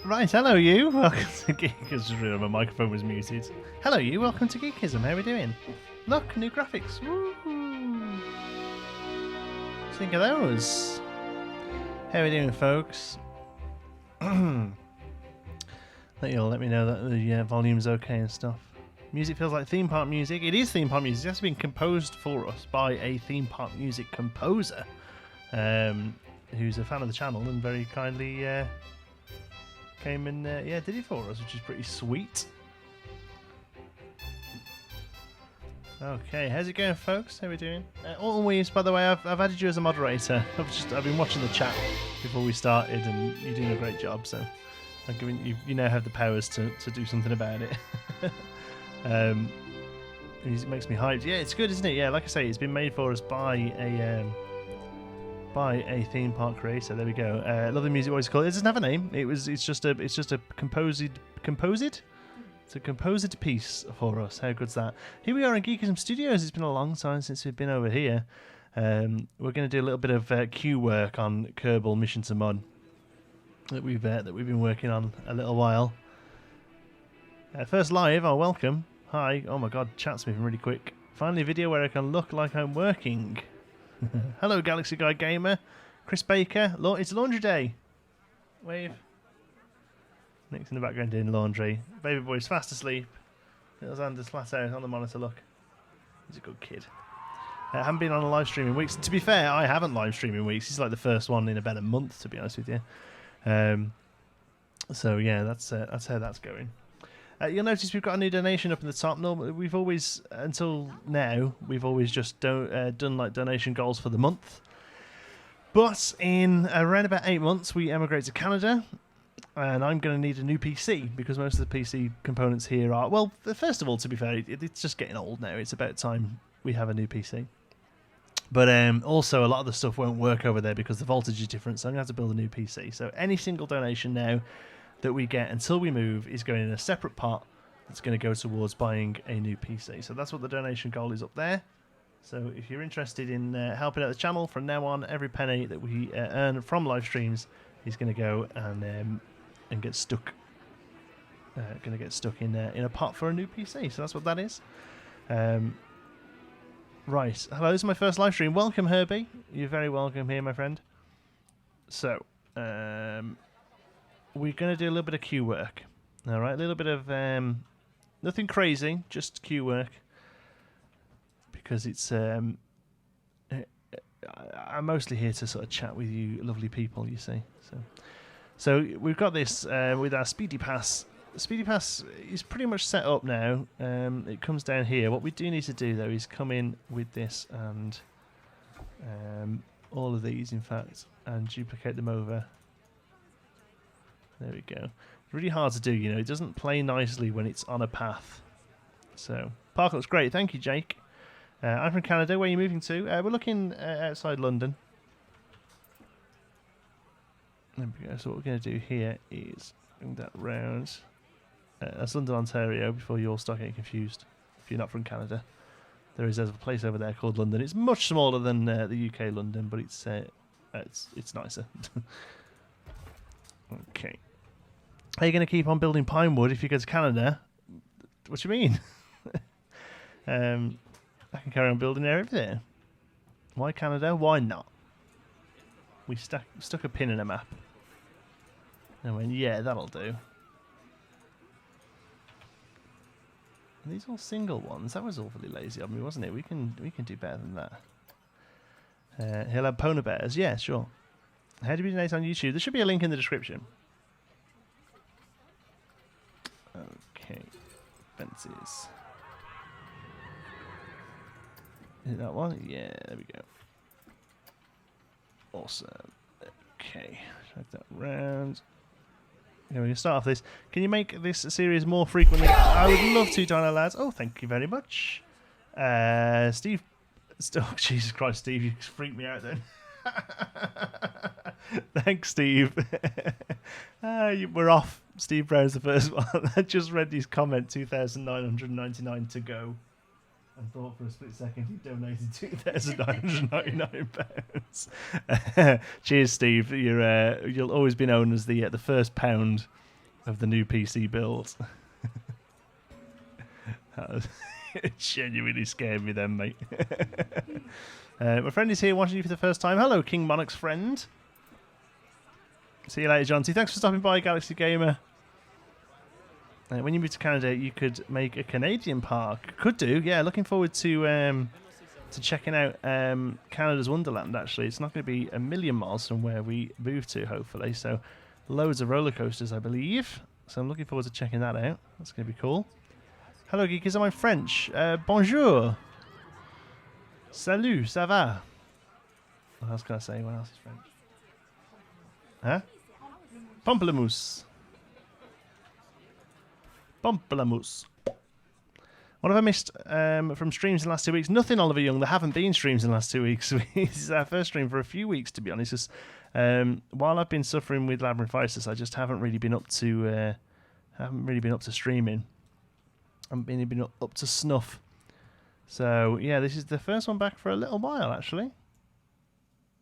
Right, hello you. Welcome to Geekism. My microphone was muted. Hello you. Welcome to Geekism. How are we doing? Look, new graphics. Woohoo! Think of those. How are we doing, folks? Let me know that the volume's okay and stuff. Music feels like theme park music. It is theme park music. It's been composed for us by a theme park music composer, who's a fan of the channel and very kindly came and did it for us, which is pretty sweet. Okay, how's it going, folks? How are we doing? Autumn Weaves, by the way, I've added you as a moderator. I've been watching the chat before we started, and you're doing a great job. So I'm giving you now have the powers to do something about it. It makes me hyped. Yeah, it's good, isn't it? Yeah, like I say, it's been made for us by a theme park creator. There we go. Love the music. What it's called? It doesn't have a name. It's just a composed. It's a composed piece for us. How good's that? Here we are in Geekism Studios. It's been a long time since we've been over here. We're going to do a little bit of queue work on Kerbal Mission to Mod that we've been working on a little while. First live. Oh, welcome. Hi. Oh my God, chat's moving really quick. Finally, a video where I can look like I'm working. Hello, Galaxy Guy Gamer, Chris Baker. It's laundry day. Wave. Nick's in the background doing laundry. Baby boy's fast asleep. Little Xander's flat out on the monitor. Look, he's a good kid. I haven't been on a live stream in weeks. To be fair, I haven't live streamed in weeks. It's like the first one in about a month, to be honest with you. So yeah, that's how that's going. You'll notice we've got a new donation up in the top. Normally, we've always, until now, we've always just done like donation goals for the month. But in around about 8 months, we emigrate to Canada, and I'm going to need a new PC because most of the PC components here are, well, first of all, to be fair, it's just getting old now. It's about time we have a new PC. But also, a lot of the stuff won't work over there because the voltage is different, so I'm going to have to build a new PC. So any single donation now that we get until we move is going in a separate pot that's going to go towards buying a new PC. So that's what the donation goal is up there. So if you're interested in helping out the channel, from now on, every penny that we earn from live streams is going to go and get stuck. Going to get stuck in a pot for a new PC. So that's what that is. Right. Hello, this is my first live stream. Welcome, Herbie. You're very welcome here, my friend. So we're going to do a little bit of queue work. All right, a little bit of nothing crazy, just queue work. Because it's I'm mostly here to sort of chat with you lovely people, you see. So we've got this with our Speedy Pass. Speedy Pass is pretty much set up now. It comes down here. What we do need to do, though, is come in with this and all of these, in fact, and duplicate them over. There we go. It's really hard to do, you know. It doesn't play nicely when it's on a path. So, park looks great. Thank you, Jake. I'm from Canada. Where are you moving to? We're looking outside London. There we go. So what we're going to do here is bring that round. That's London, Ontario, before you all start getting confused. If you're not from Canada. There's a place over there called London. It's much smaller than the UK London, but it's nicer. Okay. Are you going to keep on building Pinewood if you go to Canada? What do you mean? I can carry on building there every day. Why Canada? Why not? We stuck a pin in a map. And went, yeah, that'll do. Are these all single ones? That was awfully lazy of me, wasn't it? We can do better than that. He'll have polar bears. Yeah, sure. How do you donate on YouTube? There should be a link in the description. Okay. Fences. Is it that one? Yeah, there we go. Awesome. Okay. Drag that round. Okay, we can start off this. Can you make this series more frequently? I would love to, Dino Lads. Oh, thank you very much. Steve. Oh, Jesus Christ, Steve. You freaked me out then. Thanks, Steve. We're off. Steve Brown's the first one. I just read his comment, 2,999 to go. And thought for a split second he donated £2,999. Cheers, Steve. You'll always be known as the first pound of the new PC build. It genuinely scared me then, mate. My friend is here watching you for the first time. Hello, King Monarch's friend. See you later, John T. Thanks for stopping by, Galaxy Gamer. When you move to Canada, you could make a Canadian park. Could do, yeah. Looking forward to checking out Canada's Wonderland, actually. It's not going to be a million miles from where we move to, hopefully. So, loads of roller coasters, I believe. So, I'm looking forward to checking that out. That's going to be cool. Hello, Geekism. I'm French. Bonjour. Salut, ça va? What else can I say? What else is French? Huh? Pamplemousse. Pamplemousse. What have I missed from streams in the last 2 weeks? Nothing, Oliver Young. There haven't been streams in the last 2 weeks. This is our first stream for a few weeks, to be honest. While I've been suffering with labyrinthitis, I just haven't really been up to streaming. I haven't been up to snuff. So yeah, this is the first one back for a little while, actually.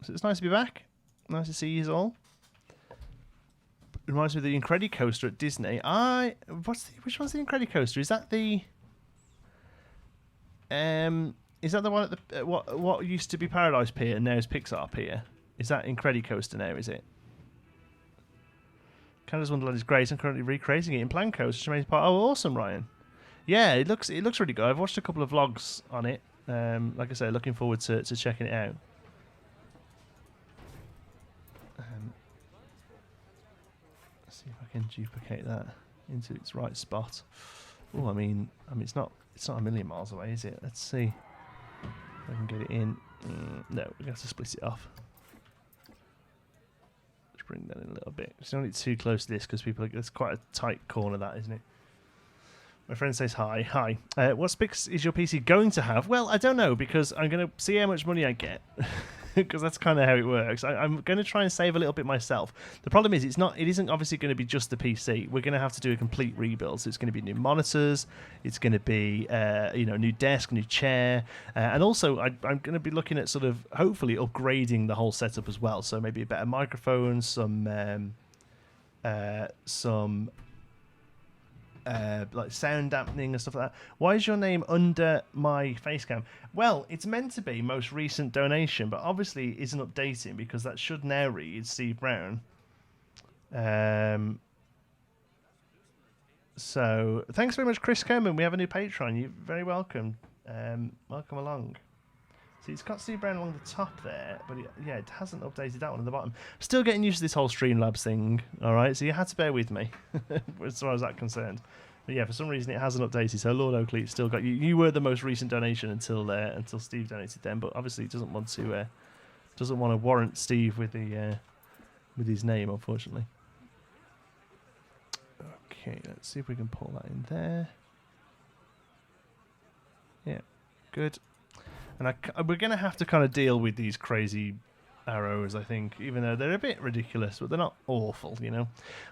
So it's nice to be back. Nice to see you all. Reminds me of the Incredicoaster at Disney. Which one's the Incredicoaster? Is that the one at the what used to be Paradise Pier and now is Pixar Pier? Is that Incredicoaster now? Is it? Canada's Wonderland is great. I'm currently recreating it in Plan Coast, which remains part. Oh, awesome, Ryan. Yeah, it looks really good. I've watched a couple of vlogs on it. Like I say, looking forward to checking it out. See if I can duplicate that into its right spot. Oh, I mean, it's not a million miles away, is it? Let's see if I can get it in. No, we're gonna have to split it off. Let's bring that in a little bit. It's don't get too close to this because it's quite a tight corner, that, isn't it? My friend says hi. Hi. What specs is your PC going to have? Well, I don't know because I'm going to see how much money I get. Because that's kind of how it works. I'm going to try and save a little bit myself. The problem is it isn't obviously going to be just the PC. We're going to have to do a complete rebuild. So it's going to be new monitors. It's going to be new desk, new chair, and also I'm going to be looking at sort of hopefully upgrading the whole setup as well. So maybe a better microphone, some like sound dampening and stuff like that. Why is your name under my face cam? Well, it's meant to be most recent donation, but obviously it isn't updating because that should now read Steve Brown. So thanks very much, Chris Kerman. We have a new patron. You're very welcome. Welcome along. See, it's got Steve Brown along the top there, but it hasn't updated that one at the bottom. Still getting used to this whole Streamlabs thing, all right? So you had to bear with me as far as that's concerned. But yeah, for some reason it hasn't updated. So Lord Oakley still got you. You were the most recent donation until Steve donated then, but obviously he doesn't want to warrant Steve with his name, unfortunately. Okay, let's see if we can pull that in there. Yeah, good. And we're going to have to kind of deal with these crazy arrows, I think, even though they're a bit ridiculous, but they're not awful, you know.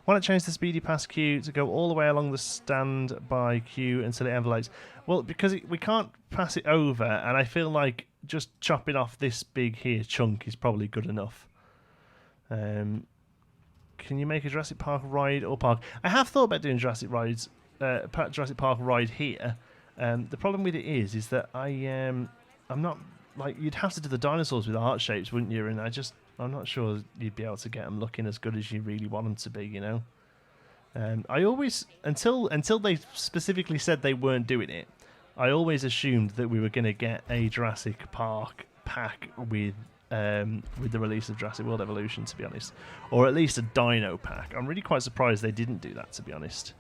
Why not change the speedy pass queue to go all the way along the standby queue until it envelopes? Well, because we can't pass it over, and I feel like just chopping off this big here chunk is probably good enough. Can you make a Jurassic Park ride or park? I have thought about doing Jurassic Park ride here. The problem with it is that I'm not, like, you'd have to do the dinosaurs with heart shapes, wouldn't you? And I'm not sure you'd be able to get them looking as good as you really want them to be, you know? I always, until they specifically said they weren't doing it, I always assumed that we were going to get a Jurassic Park pack with the release of Jurassic World Evolution, to be honest. Or at least a dino pack. I'm really quite surprised they didn't do that, to be honest.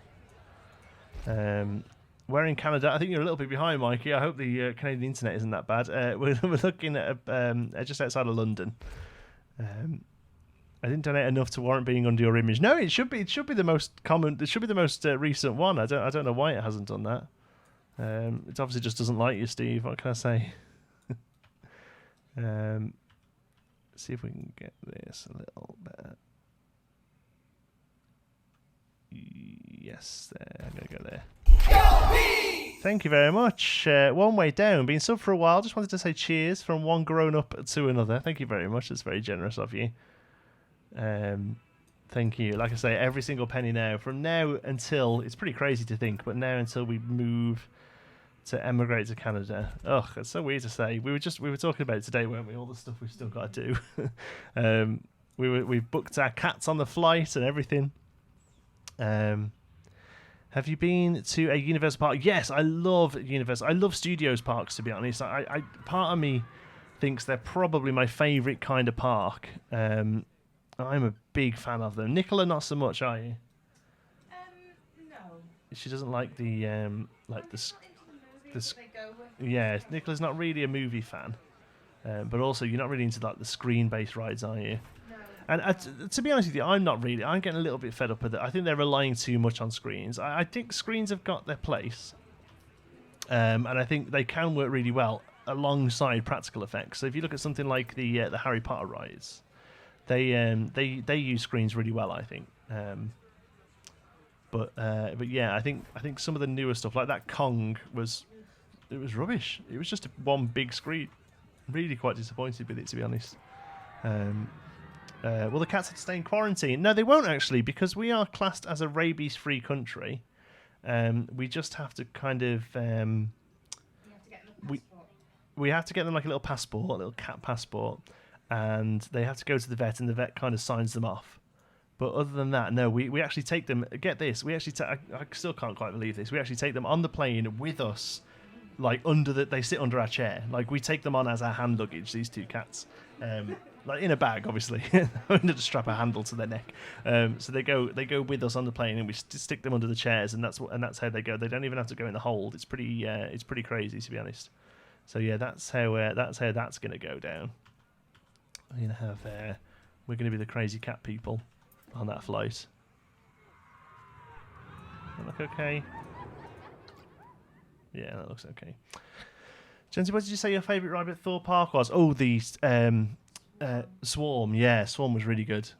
We're in Canada. I think you're a little bit behind, Mikey. I hope the Canadian internet isn't that bad. We're looking at just outside of London. I didn't donate enough to warrant being under your image. No, it should be the most common. It should be the most recent one. I don't know why it hasn't done that. It obviously just doesn't like you, Steve. What can I say? See if we can get this a little better. Yes, there. I'm gonna go there. Thank you very much. One way down, been sub for a while. Just wanted to say cheers from one grown up to another. Thank you very much. That's very generous of you. Thank you. Like I say, every single penny now. From now until, it's pretty crazy to think, but now until we move to emigrate to Canada. Ugh, it's so weird to say. We were talking about it today, weren't we? All the stuff we've still got to do. We booked our cats on the flight and everything. Have you been to a Universal Park? Yes, I love Universal. I love Studios parks, to be honest. I part of me thinks they're probably my favourite kind of park. I'm a big fan of them. Nicola, not so much, are you? No. She doesn't like the the yeah, Nicola's not really a movie fan. But also, you're not really into like the screen-based rides, are you? No. And to be honest with you, I'm not really. I'm getting a little bit fed up with it. I think they're relying too much on screens. I think screens have got their place, and I think they can work really well alongside practical effects. So if you look at something like the Harry Potter rides, they use screens really well, I think. But yeah, I think some of the newer stuff like that Kong was rubbish. It was just one big screen. Really quite disappointed with it, to be honest. Well, the cats have to stay in quarantine. No, they won't actually, because we are classed as a rabies-free country. We just have to kind of we have to get them like a little passport, a little cat passport, and they have to go to the vet, and the vet kind of signs them off. But other than that, no, we actually take them. Get this, we actually I still can't quite believe this. We actually take them on the plane with us, like they sit under our chair. Like we take them on as our hand luggage. These two cats, like in a bag, obviously, under to strap a handle to their neck. So they go with us on the plane, and we stick them under the chairs, and that's how they go. They don't even have to go in the hold. It's pretty crazy, to be honest. So yeah, that's how that's gonna go down. We're gonna be the crazy cat people on that flight. That look okay? Yeah, that looks okay. Jency, what did you say your favourite ride at Thor Park was? Oh, the Swarm. Yeah, Swarm was really good.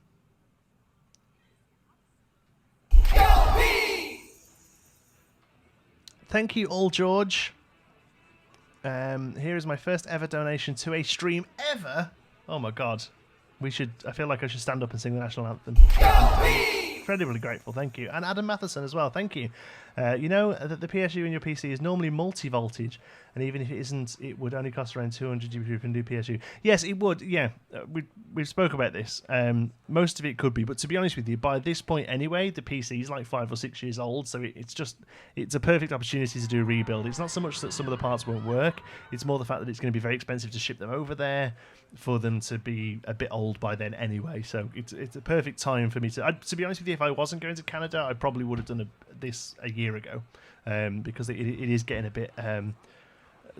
Thank you, all George. Here is my first ever donation to a stream ever. Oh my god. I feel like I should stand up and sing the national anthem. incredibly grateful. Thank you. And Adam Matheson as well. Thank you. You know that the PSU in your PC is normally multi-voltage, and even if it isn't, it would only cost around 200 GBP for a new PSU. Yes, it would. Yeah, we spoke about this. Most of it could be, but to be honest with you, by this point anyway, the PC is like 5 or 6 years old, so it's a perfect opportunity to do a rebuild. It's not so much that some of the parts won't work; it's more the fact that it's going to be very expensive to ship them over there, for them to be a bit old by then anyway. So it's a perfect time for me to be honest with you, if I wasn't going to Canada, I probably would have done this a year ago, because it is getting a bit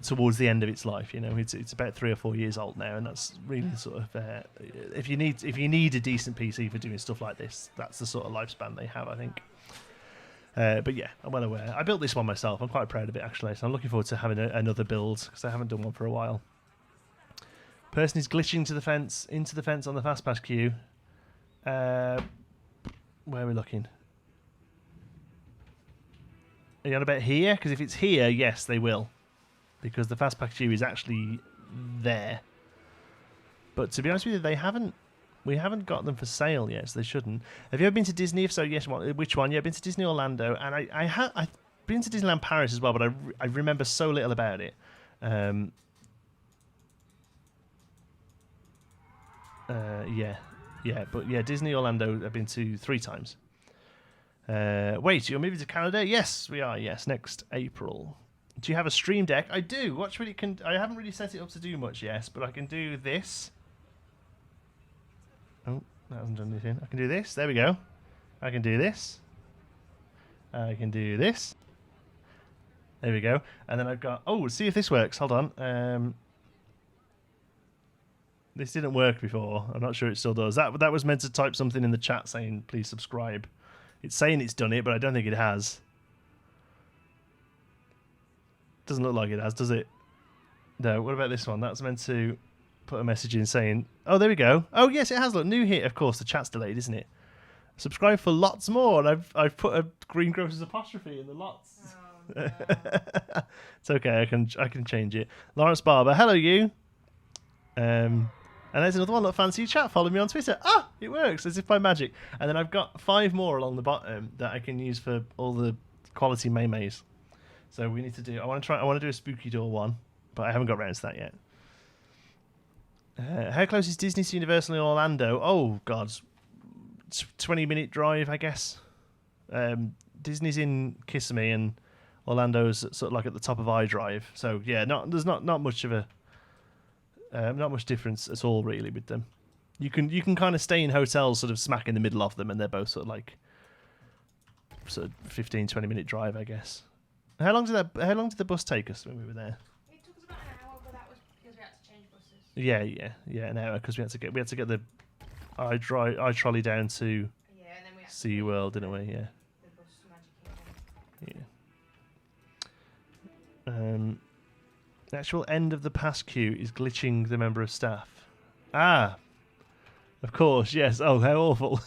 towards the end of its life. You know, it's about 3 or 4 years old now, and that's really sort of if you need a decent PC for doing stuff like this, that's the sort of lifespan they have, I think. But yeah, I'm well aware. I built this one myself. I'm quite proud of it actually, so I'm looking forward to having another build, because I haven't done one for a while. Person is glitching into the fence on the fast pass queue. Where are we looking? Are you on about here? Because if it's here, yes, they will. Because the fast pass queue is actually there. But to be honest with you, we haven't got them for sale yet, so they shouldn't. Have you ever been to Disney? If so, yes, which one? Yeah, I've been to Disney Orlando, and I've been to Disneyland Paris as well, but I remember so little about it. But Disney Orlando I've been to 3 times. Wait, you're moving to Canada? Yes, we are. Yes, next April. Do you have a Stream Deck? I do. Watch what it can. I haven't really set it up to do much, yes, but I can do this. Oh, that hasn't done anything. I can do this. There we go. I can do this. I can do this. There we go. And then I've got. Oh, see if this works. Hold on. This didn't work before. I'm not sure it still does. That was meant to type something in the chat saying please subscribe. It's saying it's done it, but I don't think it has. Doesn't look like it has, does it? No. What about this one? That's meant to put a message in saying, oh, there we go. Oh, yes, it has. Look, new hit. Of course, the chat's delayed, isn't it? Subscribe for lots more. And I've put a greengrocer's apostrophe in the lots. Oh, no. It's okay. I can change it. Lawrence Barber. Hello, you. And there's another one. Look, fancy chat. Follow me on Twitter. Ah, it works as if by magic. And then I've got 5 more along the bottom that I can use for all the quality maymays. So we need to do. I want to do a spooky door one, but I haven't got around to that yet. How close is Disney to Universal in Orlando? Oh God, 20-minute drive, I guess. Disney's in Kissimmee and Orlando's sort of like at the top of iDrive. So yeah, there's not much of a. Not much difference at all, really, with them. You can kind of stay in hotels sort of smack in the middle of them, and they're both sort of 15-20 minute drive, I guess. How long did the bus take us when we were there? It took us about an hour, but that was because we had to change buses. Yeah, an hour, because we had to get the iTrolley down to And then we had SeaWorld, didn't we? Yeah. The bus to Magic Kingdom. Yeah. The actual end of the pass queue is glitching the member of staff. Ah, of course, yes. Oh, how awful.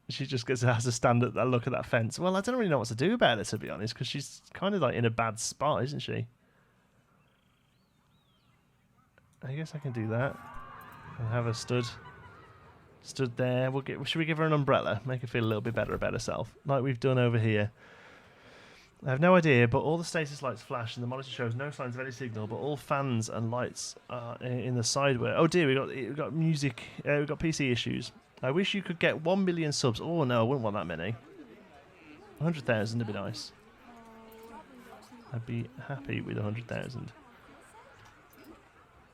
She just has to stand at that, look at that fence. Well, I don't really know what to do about it, to be honest, because she's kind of like in a bad spot, isn't she? I guess I can do that. I'll have her stood there. Should we give her an umbrella? Make her feel a little bit better about herself, like we've done over here. I have no idea, but all the status lights flash and the monitor shows no signs of any signal, but all fans and lights are in the sideway. Oh dear, we got music, we got PC issues. I wish you could get 1 million subs. Oh no, I wouldn't want that many. 100,000 would be nice. I'd be happy with 100,000.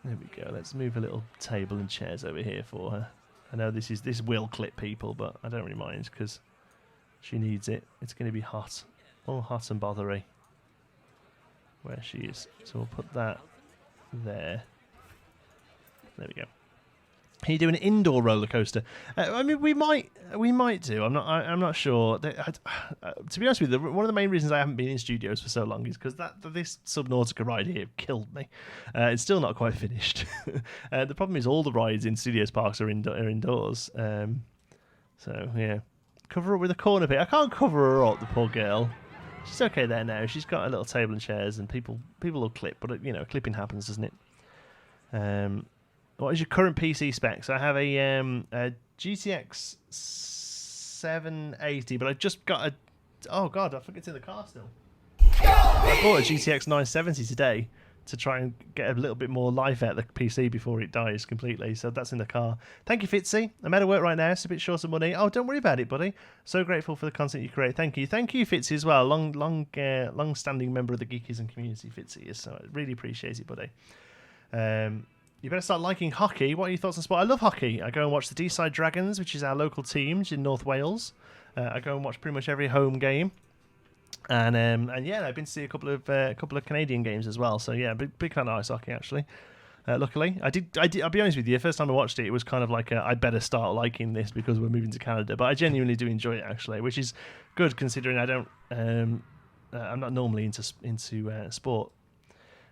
There we go. Let's move a little table and chairs over here for her. I know this will clip people, but I don't really mind because she needs it. It's going to be hot. All hot and bothery where she is. So we'll put that there. There we go. Can you do an indoor roller coaster? I mean, we might do. I'm not sure. To be honest with you, one of the main reasons I haven't been in studios for so long is because this Subnautica ride here killed me. It's still not quite finished. The problem is all the rides in studios parks are indoors. So yeah, cover her up with a corner pit. I can't cover her up, the poor girl. She's okay there now. She's got a little table and chairs, and people will clip, but clipping happens, doesn't it? What is your current PC specs? I have a GTX 780, but I just got a... Oh, God, I think it's in the car still. I bought a GTX 970 today to try and get a little bit more life out of the PC before it dies completely. So that's in the car. Thank you, Fitzy. I'm out of work right now. It's a bit short of money. Oh, don't worry about it, buddy. So grateful for the content you create. Thank you. Thank you, Fitzy, as well. Long-standing member of the Geekism community, Fitzy. So I really appreciate it, buddy. You better start liking hockey. What are your thoughts on sport? I love hockey. I go and watch the Deeside Dragons, which is our local team in North Wales. I go and watch pretty much every home game. And yeah, I've been to see a couple of Canadian games as well. So yeah, big fan of ice hockey actually. Luckily, I did. I'll be honest with you. The first time I watched it, it was kind of like I better start liking this because we're moving to Canada. But I genuinely do enjoy it actually, which is good considering I don't. I'm not normally into sport.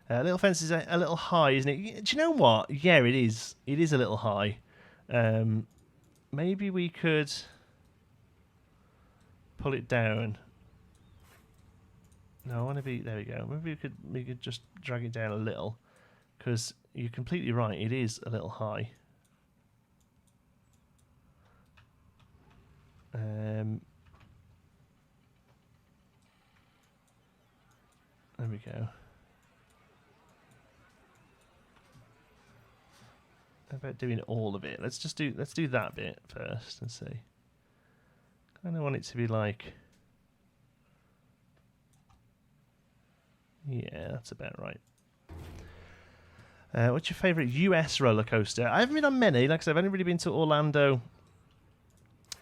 Little fence is a little high, isn't it? Do you know what? Yeah, it is. It is a little high. Maybe we could pull it down. No, I want to be... There we go. Maybe we could just drag it down a little. Because you're completely right. It is a little high. There we go. How about doing all of it? Let's do that bit first and see. Kind of want it to be like... Yeah, that's about right. What's your favourite US roller coaster? I haven't been on many. Like I said, I've only really been to Orlando.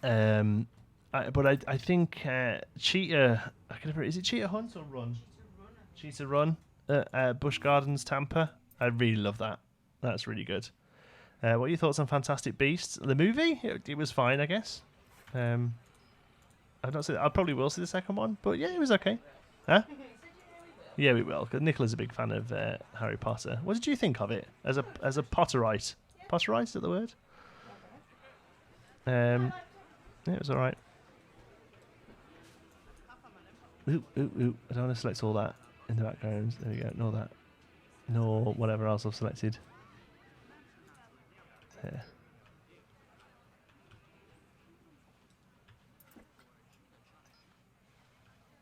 But I think Cheetah... Is it Cheetah Hunt or Run? Cheetah Run at Busch Gardens, Tampa. I really love that. That's really good. What are your thoughts on Fantastic Beasts? The movie? It was fine, I guess. I've not seen it. I probably will see the second one. But yeah, it was okay. Huh? Yeah, we will. Because Nicola's a big fan of Harry Potter. What did you think of it as a Potterite? Potterite, is that the word? Yeah, it was all right. Ooh. I don't want to select all that in the background. There we go. Nor that. Nor whatever else I've selected. There.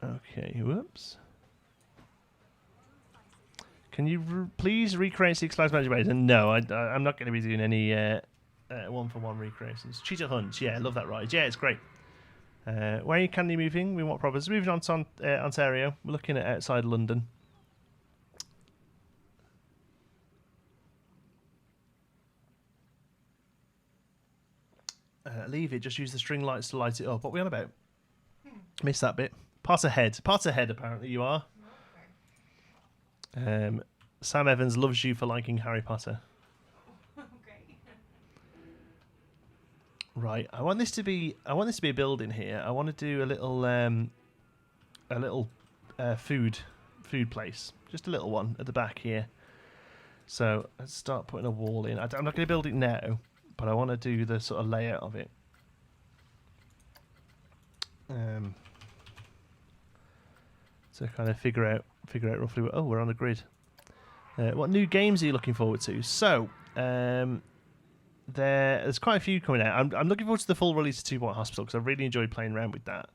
Okay, whoops. Can you please recreate Six Flags Magic Mountain? No, I'm not going to be doing any one-for-one recreations. Cheetah Hunt, yeah, I love that ride. Yeah, it's great. Where are you currently moving? We want properties. Moving on to Ontario. We're looking at outside London. Leave it. Just use the string lights to light it up. What are we on about? Missed that bit. Part ahead. Part ahead, apparently, you are. Sam Evans loves you for liking Harry Potter. Okay. Right. I want this to be a building here. I want to do a little food place. Just a little one at the back here. So let's start putting a wall in. I'm not going to build it now, but I want to do the sort of layout of it. To kind of figure out roughly. Oh, we're on the grid. What new games are you looking forward to? So there's quite a few coming out. I'm looking forward to the full release of 2 Point Hospital because I really enjoyed playing around with that.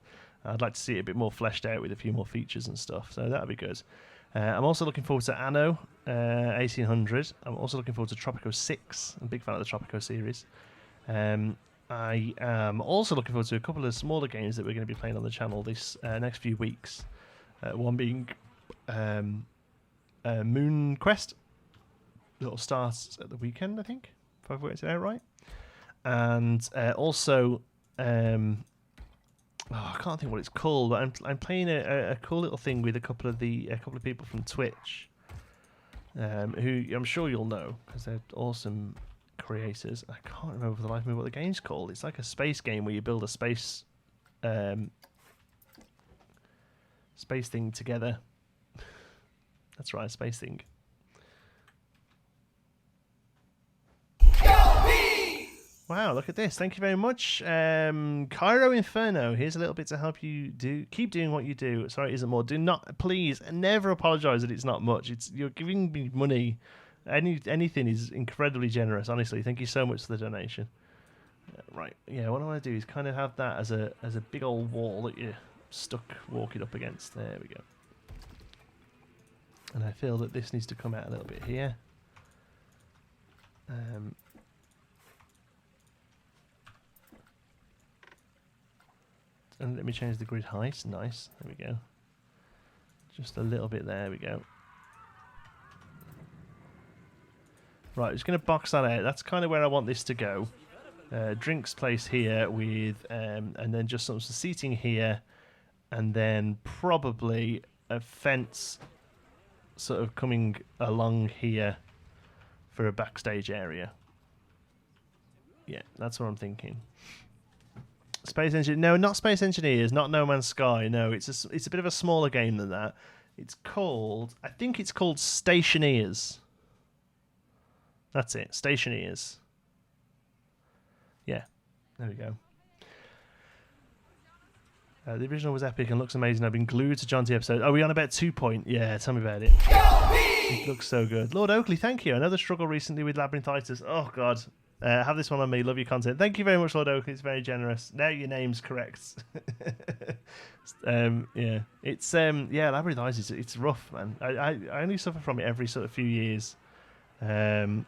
I'd like to see it a bit more fleshed out with a few more features and stuff. So that'd be good. I'm also looking forward to Anno 1800. I'm also looking forward to Tropico 6. I'm a big fan of the Tropico series. I am also looking forward to a couple of smaller games that we're going to be playing on the channel this next few weeks. One being Moon Quest. It'll start at the weekend, I think, if I've worked it out right. And also, I can't think what it's called, but I'm playing a cool little thing with a couple of people from Twitch, who I'm sure you'll know because they're awesome creators. I can't remember for the life of me what the game's called. It's like a space game where you build a space thing together. That's right, space thing. Wow, look at this. Thank you very much. Cairo Inferno. Here's a little bit to help you keep doing what you do. Sorry, it isn't more. Do not, please, never apologise that it's not much. You're giving me money. Anything is incredibly generous, honestly. Thank you so much for the donation. Right, yeah, what I want to do is kind of have that as a big old wall that you're stuck walking up against. There we go. And I feel that this needs to come out a little bit here. And let me change the grid height. Nice. There we go. Just a little bit there. We go. Right, just going to box that out. That's kind of where I want this to go. Drinks place here with, and then just some seating here, and then probably a fence sort of coming along here for a backstage area. Yeah, that's what I'm thinking. Space Engineer? No, not Space Engineers. Not No Man's Sky. No, it's a bit of a smaller game than that. It's called, I think it's called Stationeers. That's it, Stationeers. Yeah, there we go. The original was epic and looks amazing. I've been glued to Jonty episode. Oh, we on about 2 Point? Yeah, tell me about it. It looks so good. Lord Oakley, thank you. Another struggle recently with labyrinthitis. Oh, God. Have this one on me. Love your content. Thank you very much, Lord Oakley. It's very generous. Now your name's correct. Yeah. It's, labyrinthitis. It's rough, man. I only suffer from it every sort of few years. But,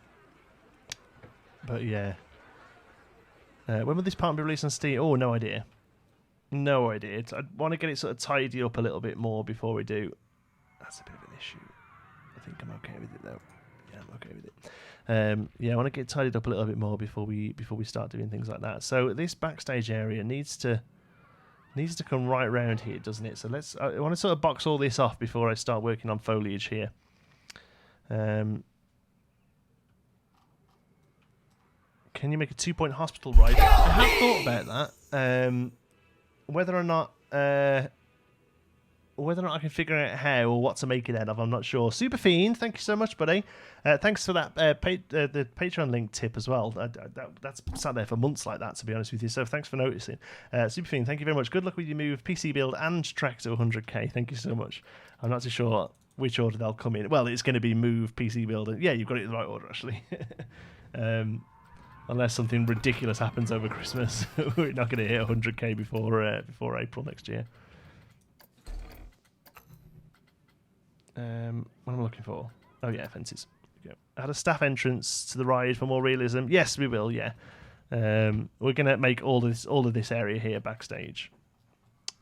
yeah. When will this part be released on Steam? Oh, no idea. No idea. I want to get it sort of tidy up a little bit more before we do. That's a bit of an issue. I think I'm okay with it though. Yeah, I'm okay with it. Yeah, I want to get tidied up a little bit more before we start doing things like that. So this backstage area needs to come right round here, doesn't it? So I want to sort of box all this off before I start working on foliage here. Can you make a 2 Point hospital ride? I have thought about that. Whether or not I can figure out how or what to make it out of, I'm not sure. Super Fiend, thank you so much, buddy. Thanks for that the Patreon link tip as well. That's sat there for months like that, to be honest with you. So thanks for noticing. Super Fiend, thank you very much. Good luck with your move, PC build, and track to 100k. Thank you so much. I'm not too sure which order they'll come in. Well, it's going to be move, PC build, and yeah, you've got it in the right order actually. Unless something ridiculous happens over Christmas, we're not going to hit 100k before April next year. What am I looking for? Oh yeah, fences. There we go. Add a staff entrance to the ride for more realism. Yes, we will. Yeah, we're going to make all of this area here backstage.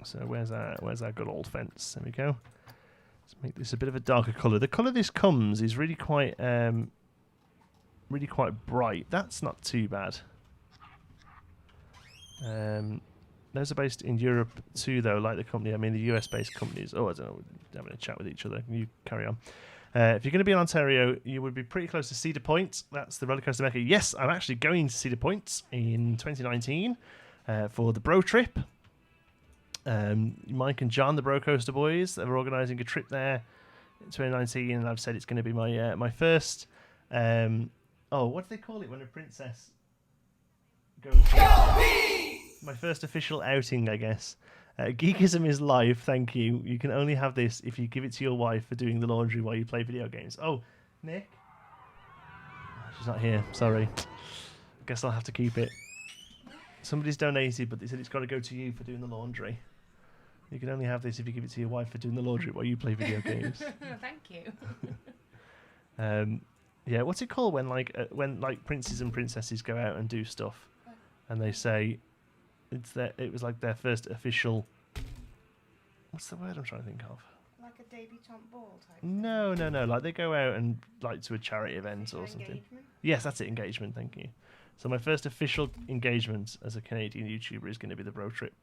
So where's our good old fence? There we go. Let's make this a bit of a darker colour. The colour this comes is really quite bright. That's not too bad. Those are based in Europe too, though, like the company. I mean, the US-based companies. Oh, I don't know. We're having a chat with each other. You carry on. If you're going to be in Ontario, you would be pretty close to Cedar Point. That's the roller coaster mecca. Yes, I'm actually going to Cedar Point in 2019 for the Bro Trip. Mike and John, the Bro Coaster boys, are organising a trip there in 2019, and I've said it's going to be my first. What do they call it when a princess goes? My first official outing, I guess. Geekism is live, thank you. You can only have this if you give it to your wife for doing the laundry while you play video games. Oh, Nick? She's not here, sorry. Guess I'll have to keep it. Somebody's donated, but they said it's got to go to you for doing the laundry. You can only have this if you give it to your wife for doing the laundry while you play video games. Thank you. Yeah, what's it called when princes and princesses go out and do stuff, and they say it was like their first official. What's the word I'm trying to think of? Like a debutante ball type. No. Like they go out and like to a charity event or something. Engagement? Yes, that's it. Engagement. Thank you. So my first official engagement as a Canadian YouTuber is going to be the Bro Trip.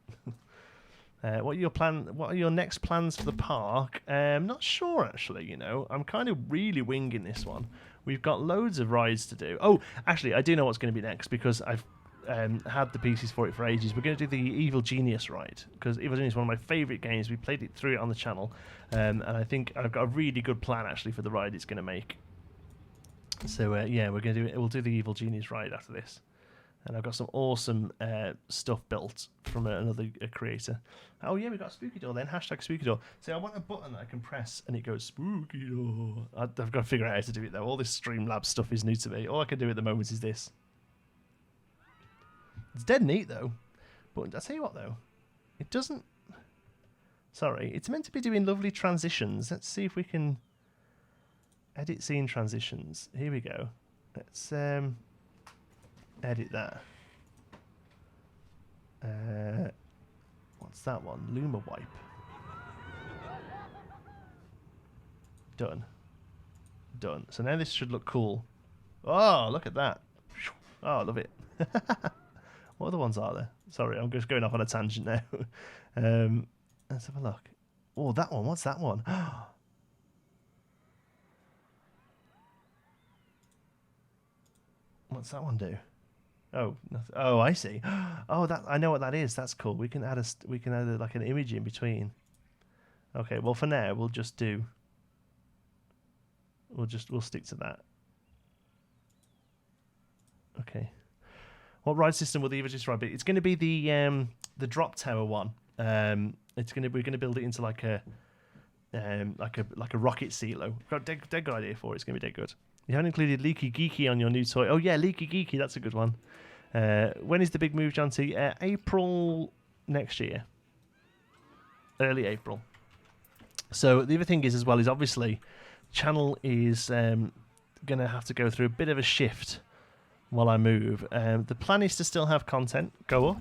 What are your next plans for the park? Not sure actually. You know, I'm kind of really winging this one. We've got loads of rides to do. Oh, actually, I do know what's going to be next because I've had the pieces for it for ages. We're going to do the Evil Genius ride because Evil Genius is one of my favourite games. We played it through it on the channel, and I think I've got a really good plan actually for the ride it's going to make. So yeah, we're going to do it. We'll do the Evil Genius ride after this. And I've got some awesome stuff built from another creator. Oh yeah, we've got Spooky Door then. Hashtag Spooky Door. So I want a button that I can press and it goes Spooky Door. I've got to figure out how to do it though. All this Streamlabs stuff is new to me. All I can do at the moment is this. It's dead neat though. But I tell you what though, it doesn't. Sorry, it's meant to be doing lovely transitions. Let's see if we can edit scene transitions. Here we go. Let's edit that. What's that one? Luma wipe. Done. Done. So now this should look cool. Oh, look at that. Oh, I love it. What other ones are there? Sorry, I'm just going off on a tangent now. Let's have a look. Oh, that one. What's that one? What's that one do? Oh, nothing. Oh, I see. Oh, that I know what that is. That's cool. We can add like an image in between. Okay, well for now we'll just do. We'll stick to that. Okay. What ride system will the Evo ride be? It's going to be the drop tower one. We're going to build it into like a rocket silo. Got dead good idea for it. It's going to be dead good. You haven't included Leaky Geeky on your new toy. Oh yeah, Leaky Geeky. That's a good one. When is the big move, John T? April next year. Early April. So the other thing is as well is obviously channel is going to have to go through a bit of a shift while I move. The plan is to still have content go up.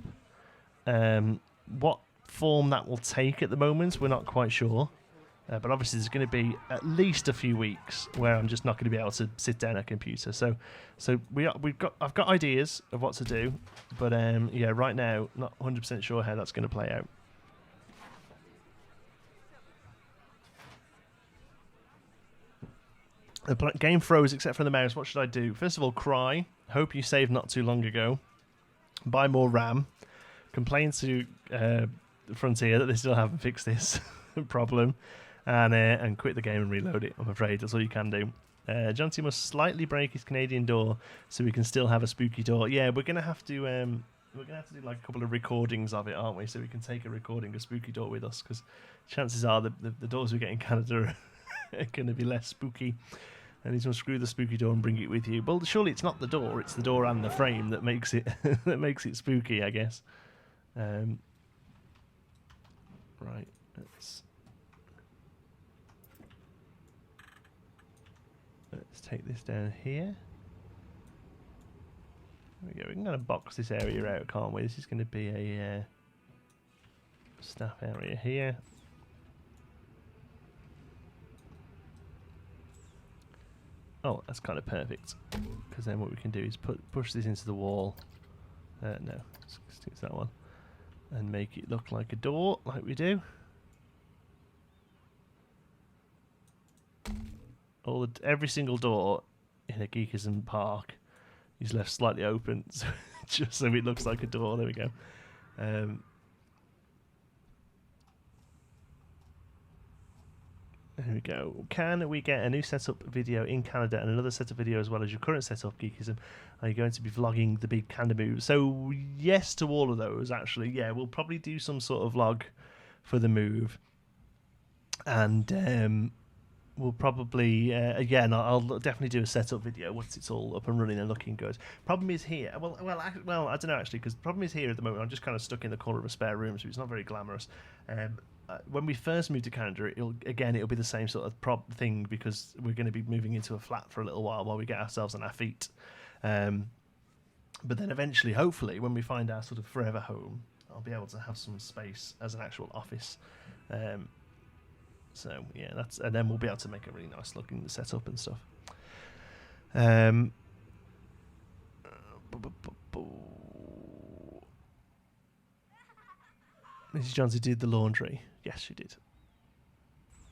What form that will take at the moment, we're not quite sure. But obviously there's going to be at least a few weeks where I'm just not going to be able to sit down at a computer. So I've got ideas of what to do, but yeah, right now not 100% sure how that's going to play out. The game froze except for the mouse. What should I do? First of all, cry. Hope you saved not too long ago. Buy more RAM. Complain to Frontier that they still haven't fixed this problem. And quit the game and reload it. I'm afraid that's all you can do. John T must slightly break his Canadian door so we can still have a spooky door. Yeah, we're gonna have to do like a couple of recordings of it, aren't we? So we can take a recording of Spooky Door with us, because chances are the doors we get in Canada are going to be less spooky. And he's going to screw the spooky door and bring it with you. Well, surely it's not the door; it's the door and the frame that makes it spooky, I guess. Right. Let's take this down here. There we go. We can kind of box this area out, can't we? This is going to be a staff area here. Oh, that's kind of perfect. Because then what we can do is push this into the wall. No, let's use that one. And make it look like a door, like we do. Every single door in a Geekism park is left slightly open, so just so it looks like a door. There we go. There we go. Can we get a new setup video in Canada and another setup video as well as your current setup, Geekism? Are you going to be vlogging the big Canada move? So yes to all of those, actually. Yeah, we'll probably do some sort of vlog for the move. And we'll probably, again, I'll definitely do a setup video once it's all up and running and looking good. Problem is here, well, I don't know actually, because the problem is here at the moment, I'm just kind of stuck in the corner of a spare room, so it's not very glamorous. When we first moved to Canada, it'll be the same sort of thing, because we're going to be moving into a flat for a little while we get ourselves on our feet. But then eventually, hopefully, when we find our sort of forever home, I'll be able to have some space as an actual office. So yeah, and then we'll be able to make a really nice looking setup and stuff. Mrs. Johnson did the laundry. Yes, she did.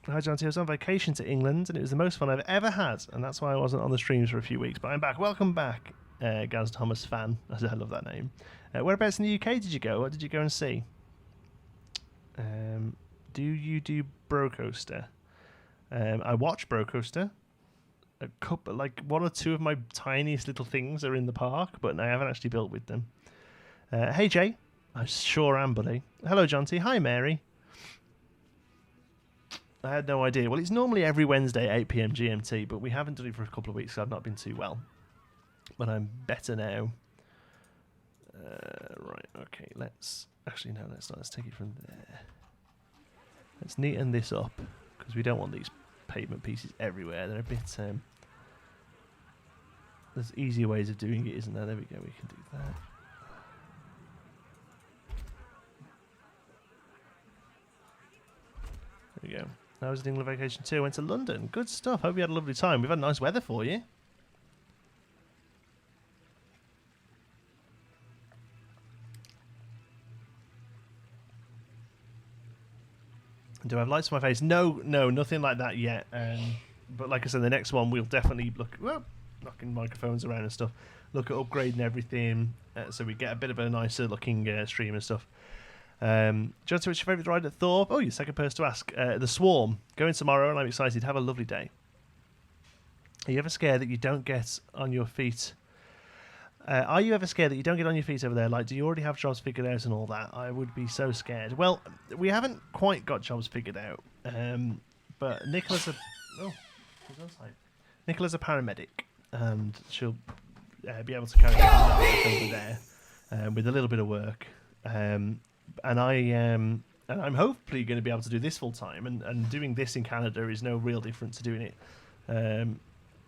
Hi, Johnson. I was on vacation to England, and it was the most fun I've ever had, and that's why I wasn't on the streams for a few weeks. But I'm back. Welcome back, Gaz Thomas fan. I love that name. Whereabouts in the UK did you go? What did you go and see? Do you do Brocoaster? I watch Brocoaster. A couple, like one or two of my tiniest little things are in the park, but I haven't actually built with them. Hey Jay, I sure am, buddy. Hello John T. Hi Mary. I had no idea. Well, it's normally every Wednesday 8 PM GMT, but we haven't done it for a couple of weeks, so I've not been too well. But I'm better now. let's actually no, let's not. Let's take it from there. Let's neaten this up because we don't want these pavement pieces everywhere. They're a bit. There's easier ways of doing it, isn't there? There we go. We can do that. There we go. I was in England vacation too. Went to London. Good stuff. Hope you had a lovely time. We've had nice weather for you. Do I have lights on my face? No, nothing like that yet. But like I said, the next one we'll definitely look. Well, knocking microphones around and stuff. Look at upgrading everything so we get a bit of a nicer looking stream and stuff. John, what's your favourite ride at Thorpe? Oh, you're the second person to ask. The Swarm. Going tomorrow, and I'm excited. Have a lovely day. Are you ever scared that you don't get on your feet? Are you ever scared that you don't get on your feet over there? Like, do you already have jobs figured out and all that? I would be so scared. Well, we haven't quite got jobs figured out. But Nicola's a... Oh, who's on site? Nicola's a paramedic, and she'll be able to carry on over there with a little bit of work. And I'm hopefully going to be able to do this full time. And doing this in Canada is no real different to doing it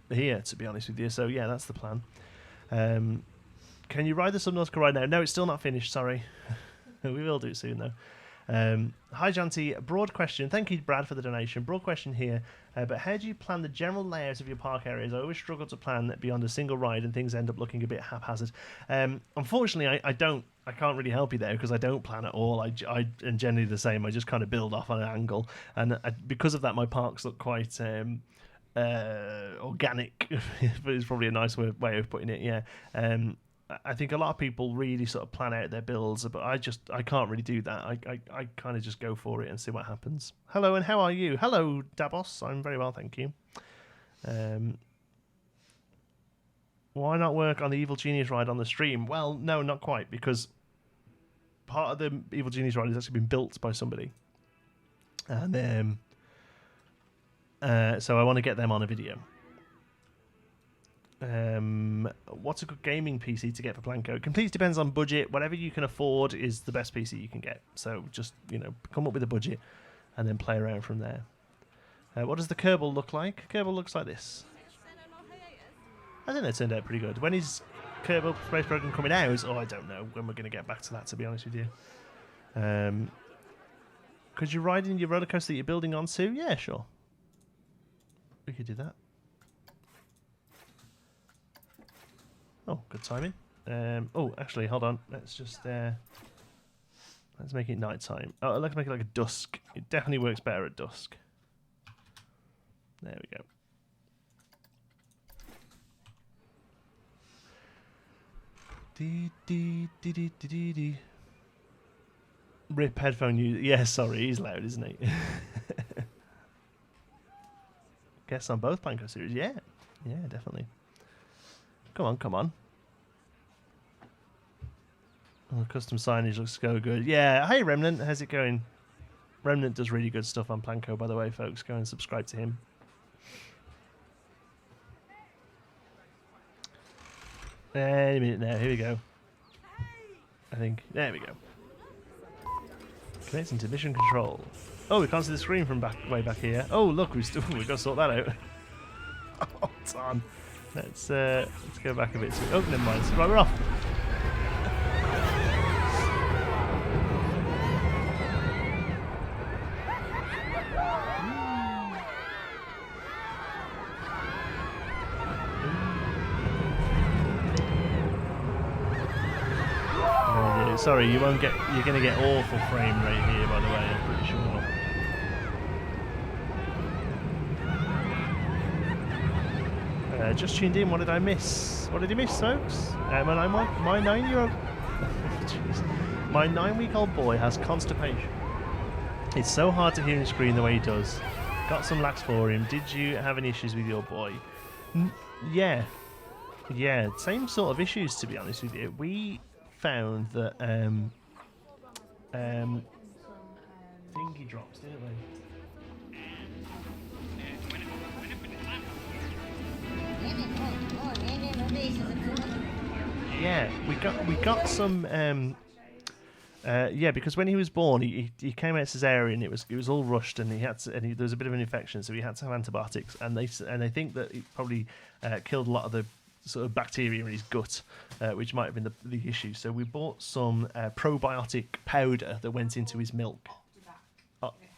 here, to be honest with you. So, yeah, that's the plan. Can you ride the Subnautica right now? No, it's still not finished, sorry. We will do it soon, though. Hi, Janty. Broad question. Thank you, Brad, for the donation. Broad question here. But how do you plan the general layout of your park areas? I always struggle to plan beyond a single ride and things end up looking a bit haphazard. Unfortunately, I can't really help you there because I don't plan at all. I am generally the same. I just kind of build off on an angle. And because of that, my parks look quite... organic is probably a nice way of putting it. Yeah. I think a lot of people really sort of plan out their builds, but I can't really do that. I kind of just go for it and see what happens. Hello, and how are you? Hello, Davos. I'm very well, thank you. Why not work on the Evil Genius ride on the stream? Well, no, not quite, because part of the Evil Genius ride has actually been built by somebody, and so I want to get them on a video. What's a good gaming PC to get for Planco? It completely depends on budget. Whatever you can afford is the best PC you can get. So just, come up with a budget and then play around from there. What does the Kerbal look like? Kerbal looks like this. I think that turned out pretty good. When is Kerbal Space Program coming out? Oh, I don't know when we're going to get back to that, to be honest with you. Could you ride in your roller coaster that you're building onto? Yeah, sure. We could do that. Oh, good timing. Oh, actually, hold on. Let's just let's make it night time. Oh, let's make it like a dusk. It definitely works better at dusk. There we go. Dee dee dee dee dee dee dee. Rip headphone user. Yeah, sorry, he's loud, isn't he? Guess on both Planco series. Yeah, definitely. Come on. Oh, custom signage looks so good. Yeah, hey Remnant, how's it going? Remnant does really good stuff on Planco, by the way, folks. Go and subscribe to him. Any minute now, here we go. I think, there we go. Connecting to mission control. Oh, we can't see the screen from way back here. Oh, look, we've got to sort that out. Hold on. Let's go back a bit. Oh, never mind. Right, we're off. Sorry, you won't get. You're going to get awful frame rate here, by the way. I'm pretty sure. Just tuned in. What did I miss? What did you miss, folks? My 9-year-old, my 9-week-old boy has constipation. It's so hard to hear him scream the way he does. Got some lax for him. Did you have any issues with your boy? Yeah, same sort of issues, to be honest with you. We found that thingy drops, didn't we? Yeah, we got some Yeah, because when he was born, he came out cesarean. It was all rushed, and there was a bit of an infection, so he had to have antibiotics. And they think that it probably killed a lot of the sort of bacteria in his gut, which might have been the issue. So we bought some probiotic powder that went into his milk.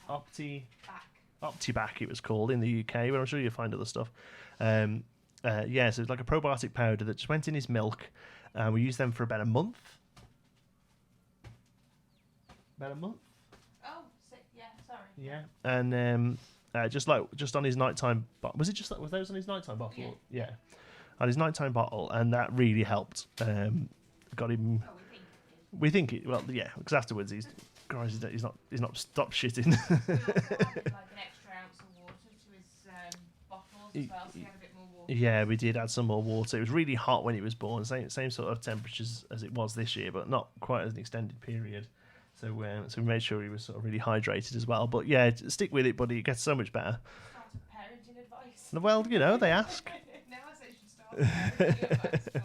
Optibac it was called in the UK, but I'm sure you'll find other stuff. Yeah, so it's like a probiotic powder that just went in his milk, and we used them for about a month. About a month. Oh, yeah, sorry. Yeah, and just on his nighttime bottle. Was those on his nighttime bottle? Yeah, on his nighttime bottle, and that really helped. Got him. Oh, We think it. Well, yeah, because afterwards he's not stopped shitting. We also added like an extra ounce of water to his bottles as well, so he had a bit more water. Yeah, we did add some more water. It was really hot when he was born, same sort of temperatures as it was this year, but not quite as an extended period. So we made sure he was sort of really hydrated as well. But yeah, stick with it, buddy. It gets so much better. Start parenting advice. Well, they ask. Now I say you should start parenting advice.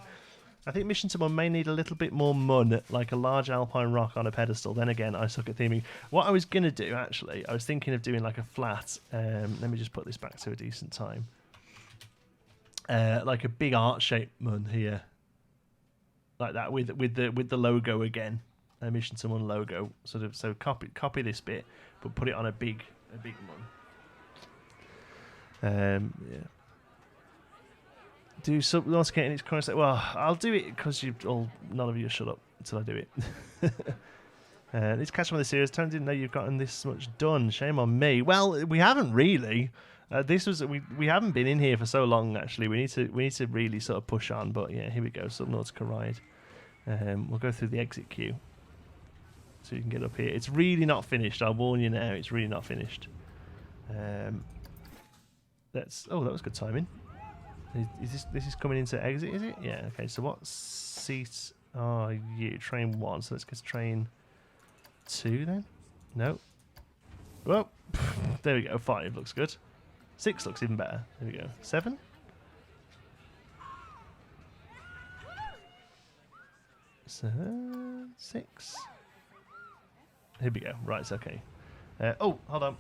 I think Mission to Mun may need a little bit more mun, like a large alpine rock on a pedestal. Then again, I suck at theming. What I was going to do, actually, I was thinking of doing like a flat. Let me just put this back to a decent time. Like a big art-shaped mun here. Like that with the logo again. Mission to Mun logo. Sort of, so copy this bit, but put it on a big mun. Yeah. Do Subnautica in its current state. Well, I'll do it because none of you shut up until I do it. Need to catch up on the series. Tony didn't know you've gotten this much done. Shame on me. Well, we haven't really. We haven't been in here for so long. Actually, we need to really sort of push on. But yeah, here we go. Subnautica ride. We'll go through the exit queue so you can get up here. It's really not finished. I'll warn you now. It's really not finished. Oh, that was good timing. This is coming into exit, is it? Yeah, okay, so what seat are you? Train 1, so let's get to train 2 then? No. Well, there we go, 5 looks good. 6 looks even better. There we go. 7? So, 6. Here we go, right, it's okay. Oh, hold on.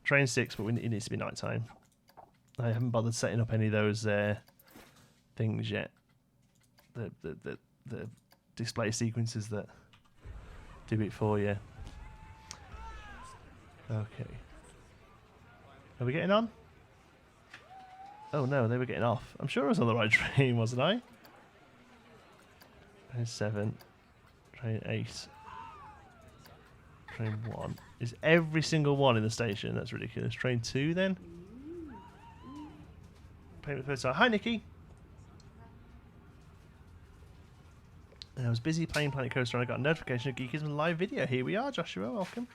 Train 6, but it needs to be night time. I haven't bothered setting up any of those things yet. The display sequences that do it for you. Okay. Are we getting on? Oh no, they were getting off. I'm sure I was on the right train, wasn't I? Train 7. Train 8. Train 1. Is every single one in the station? That's ridiculous. Train 2 then? Hi, Nikki. I was busy playing Planet Coaster and I got a notification of Geekism live video. Here we are, Joshua. Welcome.